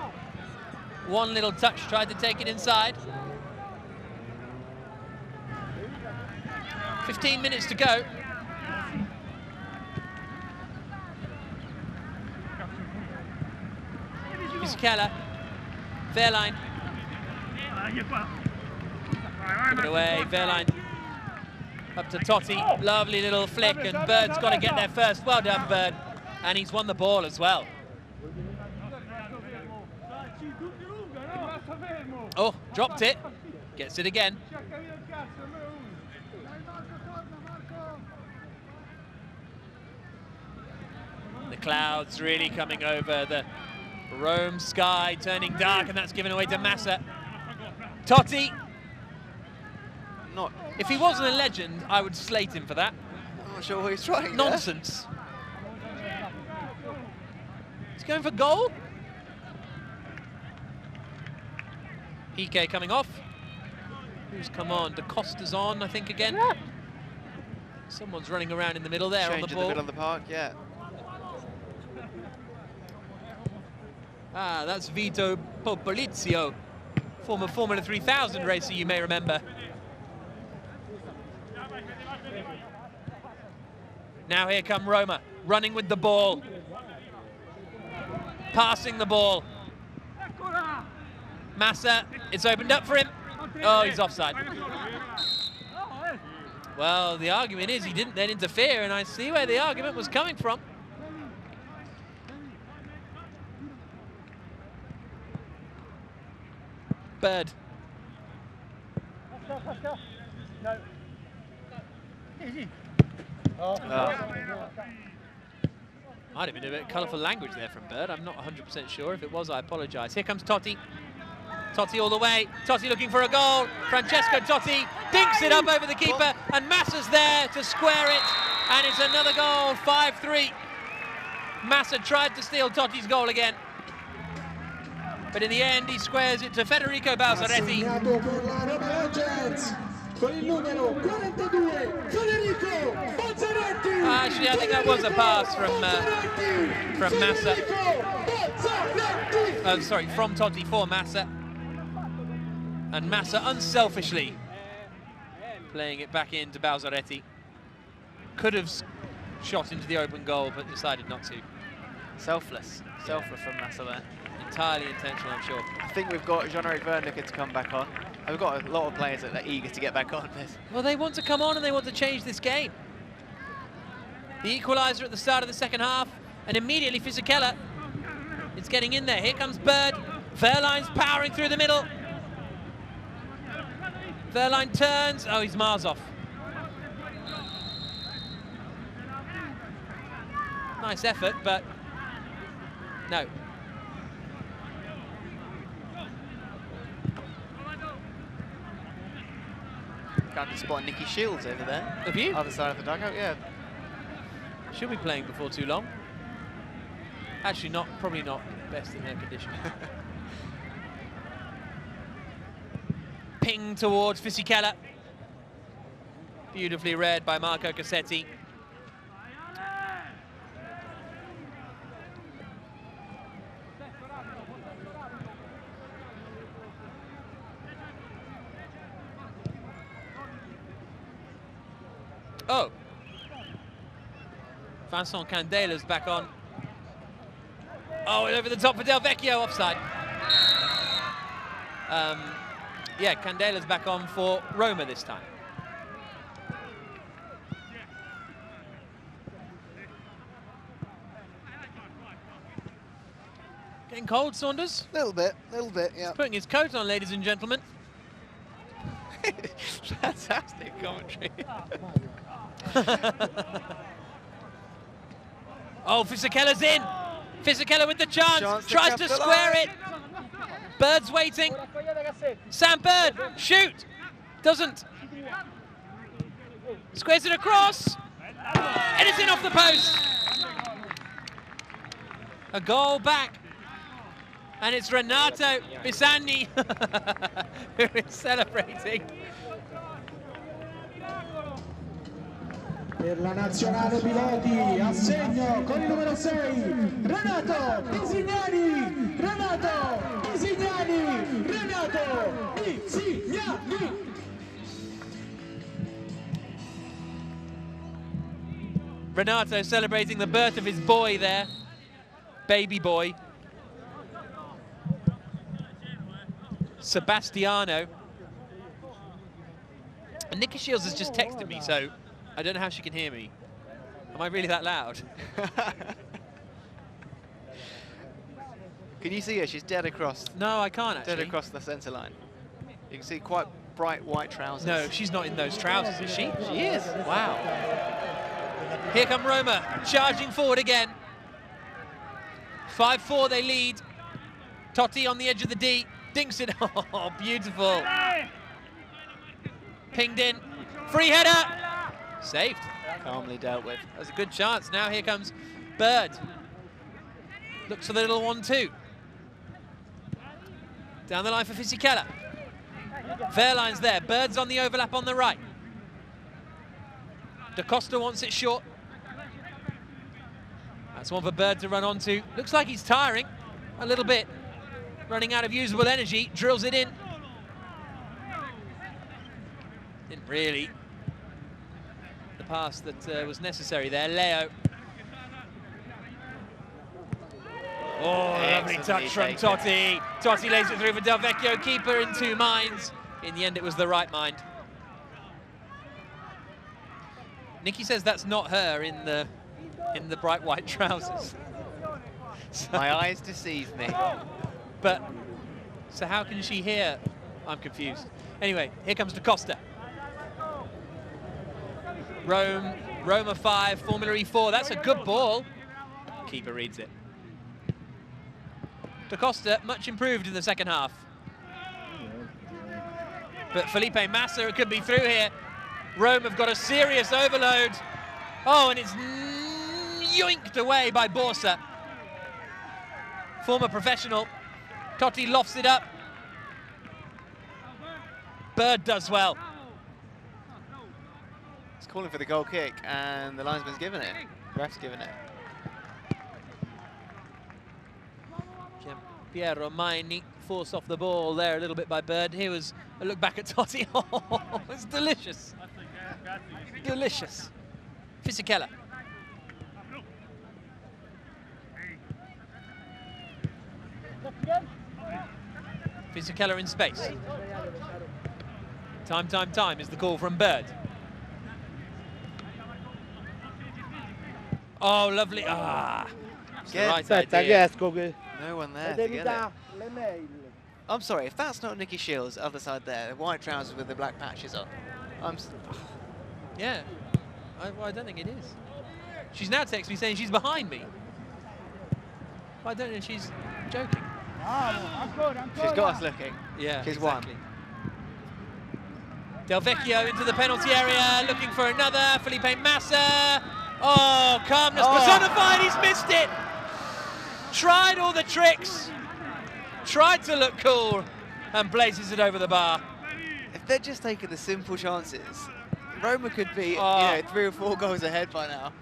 One little touch, tried to take it inside. 15 minutes to go. Fisichella, Wehrlein. Give it away, Wehrlein. Up to Totti, lovely little flick, and Bird's got to get there first. Well done, Bird. And he's won the ball as well. Oh, dropped it. Gets it again. The clouds really coming over the Rome sky, turning dark, and that's given away to Massa. Totti. If he wasn't a legend, I would slate him for that. I'm not sure what he's trying. Nonsense. He's going for goal. Piqué coming off. Who's come on? Da Costa's on, I think, again. Yeah. Someone's running around in the middle there on the ball. In the middle of the park, yeah. Ah, that's Vito Popolizio, former Formula 3000 racer, you may remember. Now here come Roma, running with the ball. Passing the ball. Massa, it's opened up for him. Oh, he's offside. Well, the argument is he didn't then interfere, and I see where the argument was coming from. Bird. Might have been a bit of colourful language there from Bird. I'm not 100% sure. If it was, I apologise. Here comes Totti. Totti all the way. Totti looking for a goal. Francesco Totti dinks it up over the keeper, and Massa's there to square it, and it's another goal, 5-3. Massa tried to steal Totti's goal again, but in the end he squares it to Federico Balzaretti. Actually, I think that was a pass from Massa. Sorry, from Totti for Massa. And Massa unselfishly playing it back into Balzaretti. Could have shot into the open goal, but decided not to. Selfless from Massa there. Entirely intentional, I'm sure. I think we've got Jean-Eric Vernicker to come back on. We've got a lot of players that are eager to get back on this. Well, they want to come on and they want to change this game. The equaliser at the start of the second half, and immediately Fisichella is getting in there. Here comes Bird. Wehrlein's powering through the middle. Wehrlein turns. Oh, he's miles off. Nice effort, but no. Can't just spot Nicky Shields over there. Have you? Other side of the dugout, yeah. She'll be playing before too long. Actually, probably not best in her condition. Ping towards Fisichella. Beautifully read by Marco Cassetti. Oh. Vincent Candela's back on. Oh, over the top for Delvecchio, offside. Yeah, Candela's back on for Roma this time. Getting cold, Saunders? Little bit, yeah. He's putting his coat on, ladies and gentlemen. Fantastic commentary. Oh, Fisichella's in. Fisichella with the chance tries to square it. Bird's waiting. Sam Bird, shoot. Doesn't. Squares it across. And it's in off the post. A goal back. And it's Renato Pisani who is celebrating. Per la Nazionale Piloti, a segno con il numero 6, Renato Pisignani! Renato Pisignani! Renato Pisignani! Renato celebrating the birth of his boy there. Baby boy. Sebastiano. And Nikki Shields has just texted me, so I don't know how she can hear me. Am I really that loud? Can you see her? She's dead across. No, I can't actually. Dead across the centre line. You can see quite bright white trousers. No, she's not in those trousers, is she? She is. Wow. Here come Roma, charging forward again. 5-4 they lead. Totti on the edge of the D. Dinks it. Oh, beautiful. Pinged in. Free header. Saved. Calmly dealt with. That's a good chance. Now here comes Bird. Looks for the little 1-2. Down the line for Fisichella. Wehrlein's there. Bird's on the overlap on the right. Da Costa wants it short. That's one for Bird to run onto. Looks like he's tiring a little bit. Running out of usable energy. Drills it in. Didn't really. The pass that was necessary there. Leo. Oh, lovely touch from Totti. Totti lays it through for Delvecchio. Keeper in two minds. In the end, it was the right mind. Nikki says that's not her in the bright white trousers. So, my eyes deceive me. But, so how can she hear? I'm confused. Anyway, here comes Da Costa. Roma 5, Formula E 4. That's a good ball. Keeper reads it. Da Costa, much improved in the second half. But Felipe Massa could be through here. Rome have got a serious overload. Oh, and it's yoinked away by Borsa. Former professional. Totti lofts it up. Bird does well. He's calling for the goal kick, and the linesman's given it. Ref's given it. Piero Maini forced off the ball there a little bit by Bird. Here was a look back at Totti. Oh, it's delicious. Delicious. Fisichella. Fisichella in space. Time is the call from Bird. Oh, lovely. Ah. It's the right idea. No one there to get it. I'm sorry, if that's not Nikki Shields, other side there, the white trousers with the black patches on. Yeah, I don't think it is. She's now texting me saying she's behind me. I don't know if she's joking. She's got us looking. Yeah, she's exactly. won. Delvecchio into the penalty area, looking for another. Felipe Massa. Oh, calmness personified, he's missed it. Tried all the tricks. Tried to look cool and blazes it over the bar. If they're just taking the simple chances, Roma could be you know, 3 or 4 goals ahead by now.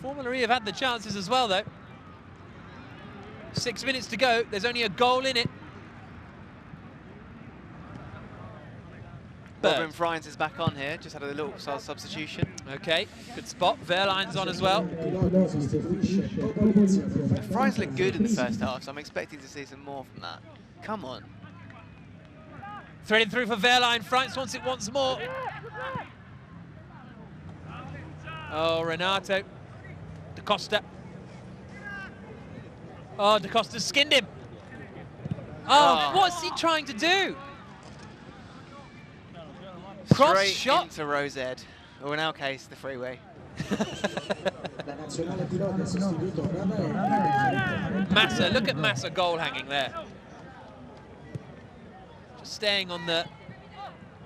Formula E have had the chances as well, though. 6 minutes to go. There's only a goal in it. Robin Friends is back on here. Just had a little substitution. Okay, good spot. Wehrlein's on as well. Friends looked good in the first half, so I'm expecting to see some more from that. Come on. Threaded through for Wehrlein. Friends wants it once more. Oh, Renato. Da Costa. Oh, Da Costa skinned him. Oh, what's he trying to do? Cross Straight shot into Rose Ed, or in our case, the freeway. Massa, look at Massa goal hanging there. Just staying on the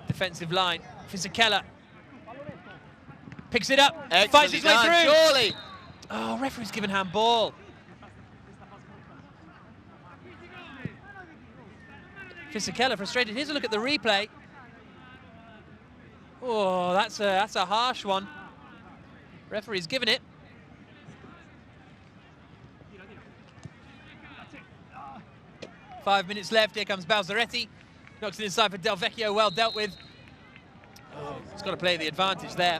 defensive line. Fisichella picks it up, fights his way through. Surely. Oh, referee's given handball. Fisichella frustrated. Here's a look at the replay. Oh, that's a harsh one. Referee's given it. Five minutes left. Here comes Balzaretti. Knocks it inside for Delvecchio. Well dealt with. Oh, He's got to play the advantage there.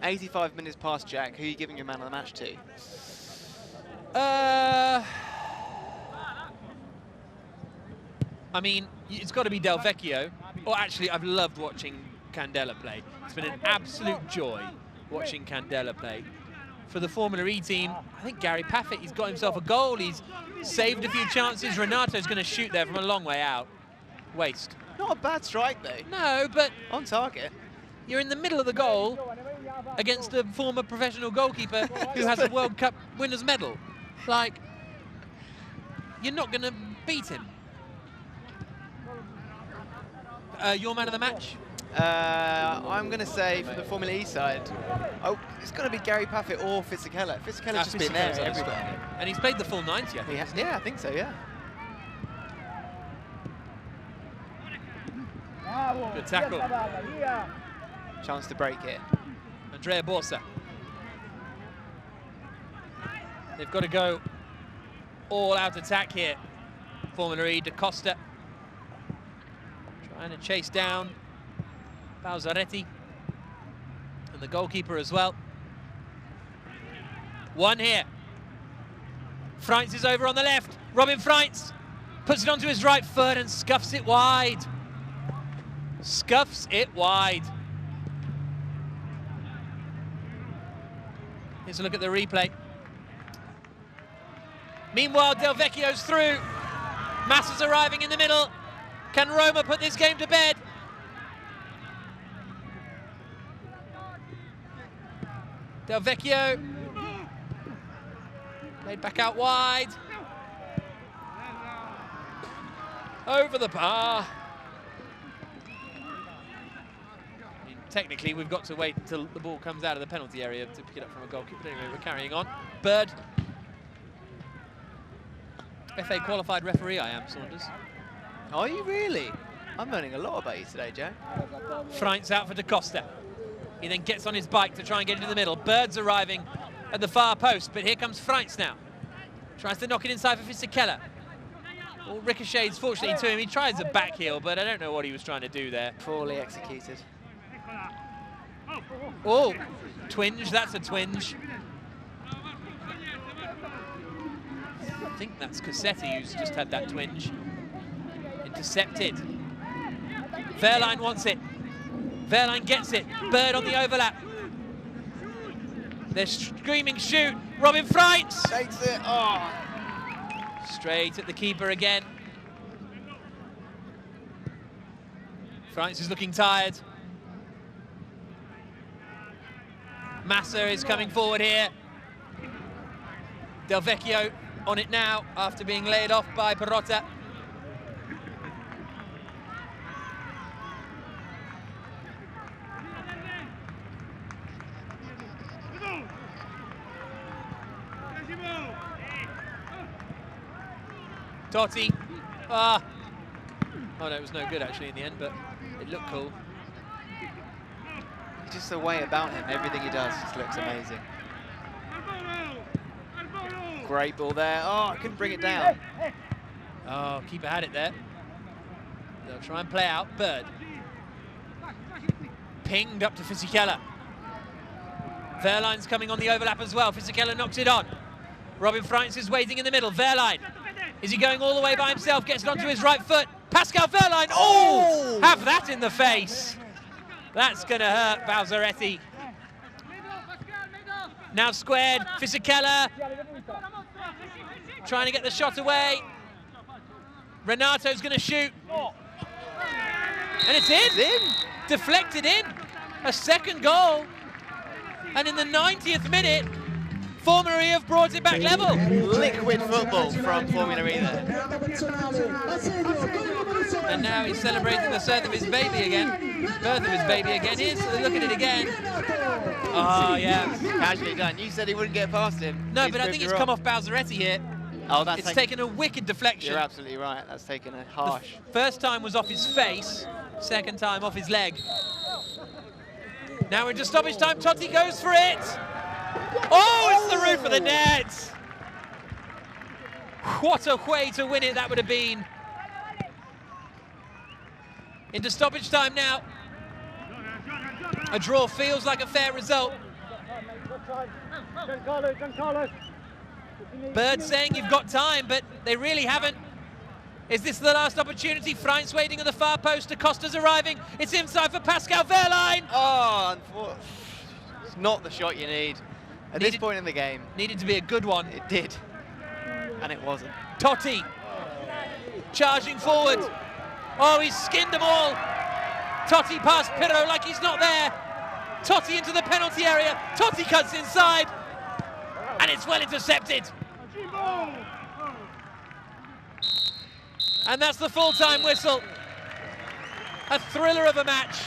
85 minutes past, Jack. Who are you giving your man of the match to? I mean, it's got to be Delvecchio. Or actually, I've loved watching Candela play. It's been an absolute joy watching Candela play. For the Formula E team, I think Gary Paffett, he's got himself a goal. He's saved a few chances. Renato's going to shoot there from a long way out. Waste. Not a bad strike, though. No, but on target. You're in the middle of the goal against a former professional goalkeeper who has a World Cup winner's medal. Like, you're not going to beat him. Your man of the match? I'm going to say for the Formula E side, it's going to be Gary Paffett or Fisichella. Fisichella's just been there everywhere. And he's played the full 90, I think. Yeah, I think so, yeah. Good tackle. Chance to break it. Andrea Borsa. They've got to go all-out attack here. Formula E, Da Costa. Trying to chase down Balzaretti. And the goalkeeper as well. One here. Freitz is over on the left. Robin Freitz puts it onto his right foot and scuffs it wide. Scuffs it wide. Here's a look at the replay. Meanwhile, Delvecchio's through. Massa's arriving in the middle. Can Roma put this game to bed? Delvecchio. Played back out wide. Over the bar. Technically, we've got to wait until the ball comes out of the penalty area to pick it up from a goalkeeper. But anyway, we're carrying on. Bird. FA qualified referee I am, Saunders. Are you really? I'm learning a lot about you today, Jack. Freitz out for Da Costa. He then gets on his bike to try and get into the middle. Bird's arriving at the far post, but here comes Freitz now. Tries to knock it inside for Fisichella. All ricochets, fortunately, to him. He tries a back heel, but I don't know what he was trying to do there. Poorly executed. Oh, twinge, that's a twinge. I think that's Cassetti who's just had that twinge. Intercepted. Wehrlein wants it. Wehrlein gets it. Bird on the overlap. They're screaming shoot. Robin Freitz takes it. Oh. Straight at the keeper again. Freitz is looking tired. Massa is coming forward here. Delvecchio on it now after being laid off by Perotta. Totti. Oh no, it was no good actually in the end, but it looked cool. Just the way about him, everything he does just looks amazing. Great ball there. Oh, I couldn't bring it down. Oh, keeper had it there. They'll try and play out. Bird. Pinged up to Fisichella. Wehrlein's coming on the overlap as well. Fisichella knocks it on. Robin Freitz is waiting in the middle. Wehrlein. Is he going all the way by himself? Gets it onto his right foot. Pascal Wehrlein. Oh! Have that in the face. That's going to hurt Balzaretti. Now squared. Fisichella. Trying to get the shot away. Renato's going to shoot. And it's in. It's in. Deflected in. A second goal. And in the 90th minute, Formula E have brought it back level. Liquid football from Formula E there. And now he's celebrating the birth of his baby again. Here's a look at it again. Oh, yeah. Casually done. You said he wouldn't get past him. No, but I think it's come off Balzaretti here. Oh, that's it's taken a wicked deflection. You're absolutely right. That's taken a harsh. The first time was off his face. Second time off his leg. Now into stoppage time. Totti goes for it. Oh, it's the roof of the net. What a way to win it that would have been. Into stoppage time now. A draw feels like a fair result. Bird saying you've got time, but they really haven't. Is this the last opportunity? Freinz waiting at the far post. Acosta's arriving. It's inside for Pascal Wehrlein. Oh, it's not the shot you need at this point in the game. Needed to be a good one. It did, and it wasn't. Totti charging forward. Oh, he's skinned them all. Totti past Pirro like he's not there. Totti into the penalty area. Totti cuts inside, and it's well intercepted. And that's the full-time whistle. A thriller of a match.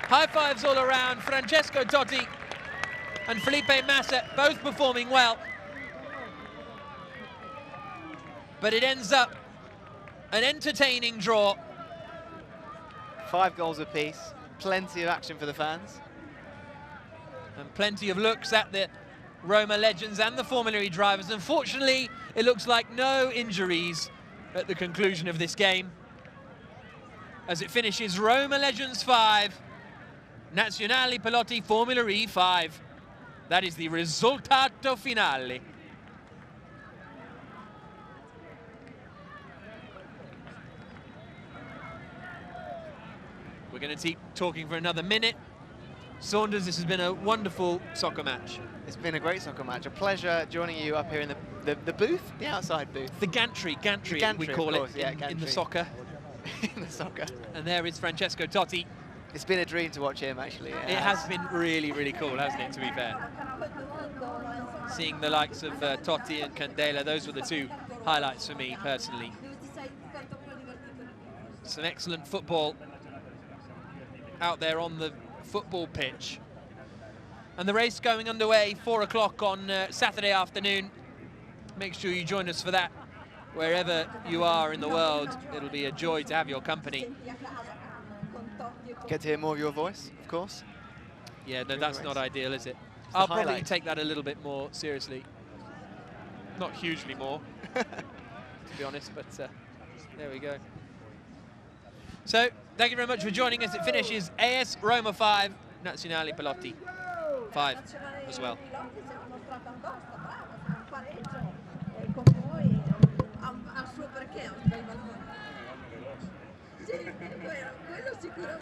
High fives all around. Francesco Totti and Felipe Massa both performing well. But it ends up an entertaining draw. 5 goals apiece. Plenty of action for the fans. And plenty of looks at the Roma legends and the Formula E drivers. Unfortunately, it looks like no injuries at the conclusion of this game, as it finishes Roma Legends 5, Nazionale Piloti Formula E 5. That is the risultato finale. We're going to keep talking for another minute. Saunders, this has been a wonderful soccer match. It's been a great soccer match. A pleasure joining you up here in the booth, the outside booth. The gantry we call it in the soccer. In the soccer. And there is Francesco Totti. It's been a dream to watch him, actually. It has been really, really cool, hasn't it, to be fair? Seeing the likes of Totti and Candela, those were the 2 highlights for me, personally. Some excellent football out there on the football pitch. And the race going underway, 4 o'clock on Saturday afternoon. Make sure you join us for that. Wherever you are in the world, it'll be a joy to have your company. Get to hear more of your voice, of course. Yeah, no, that's not ideal, is it? I'll probably take that a little bit more seriously. Not hugely more, to be honest, but there we go. So, thank you very much for joining us. It finishes AS Roma 5, Nazionale Piloti 5 as well. Grazie.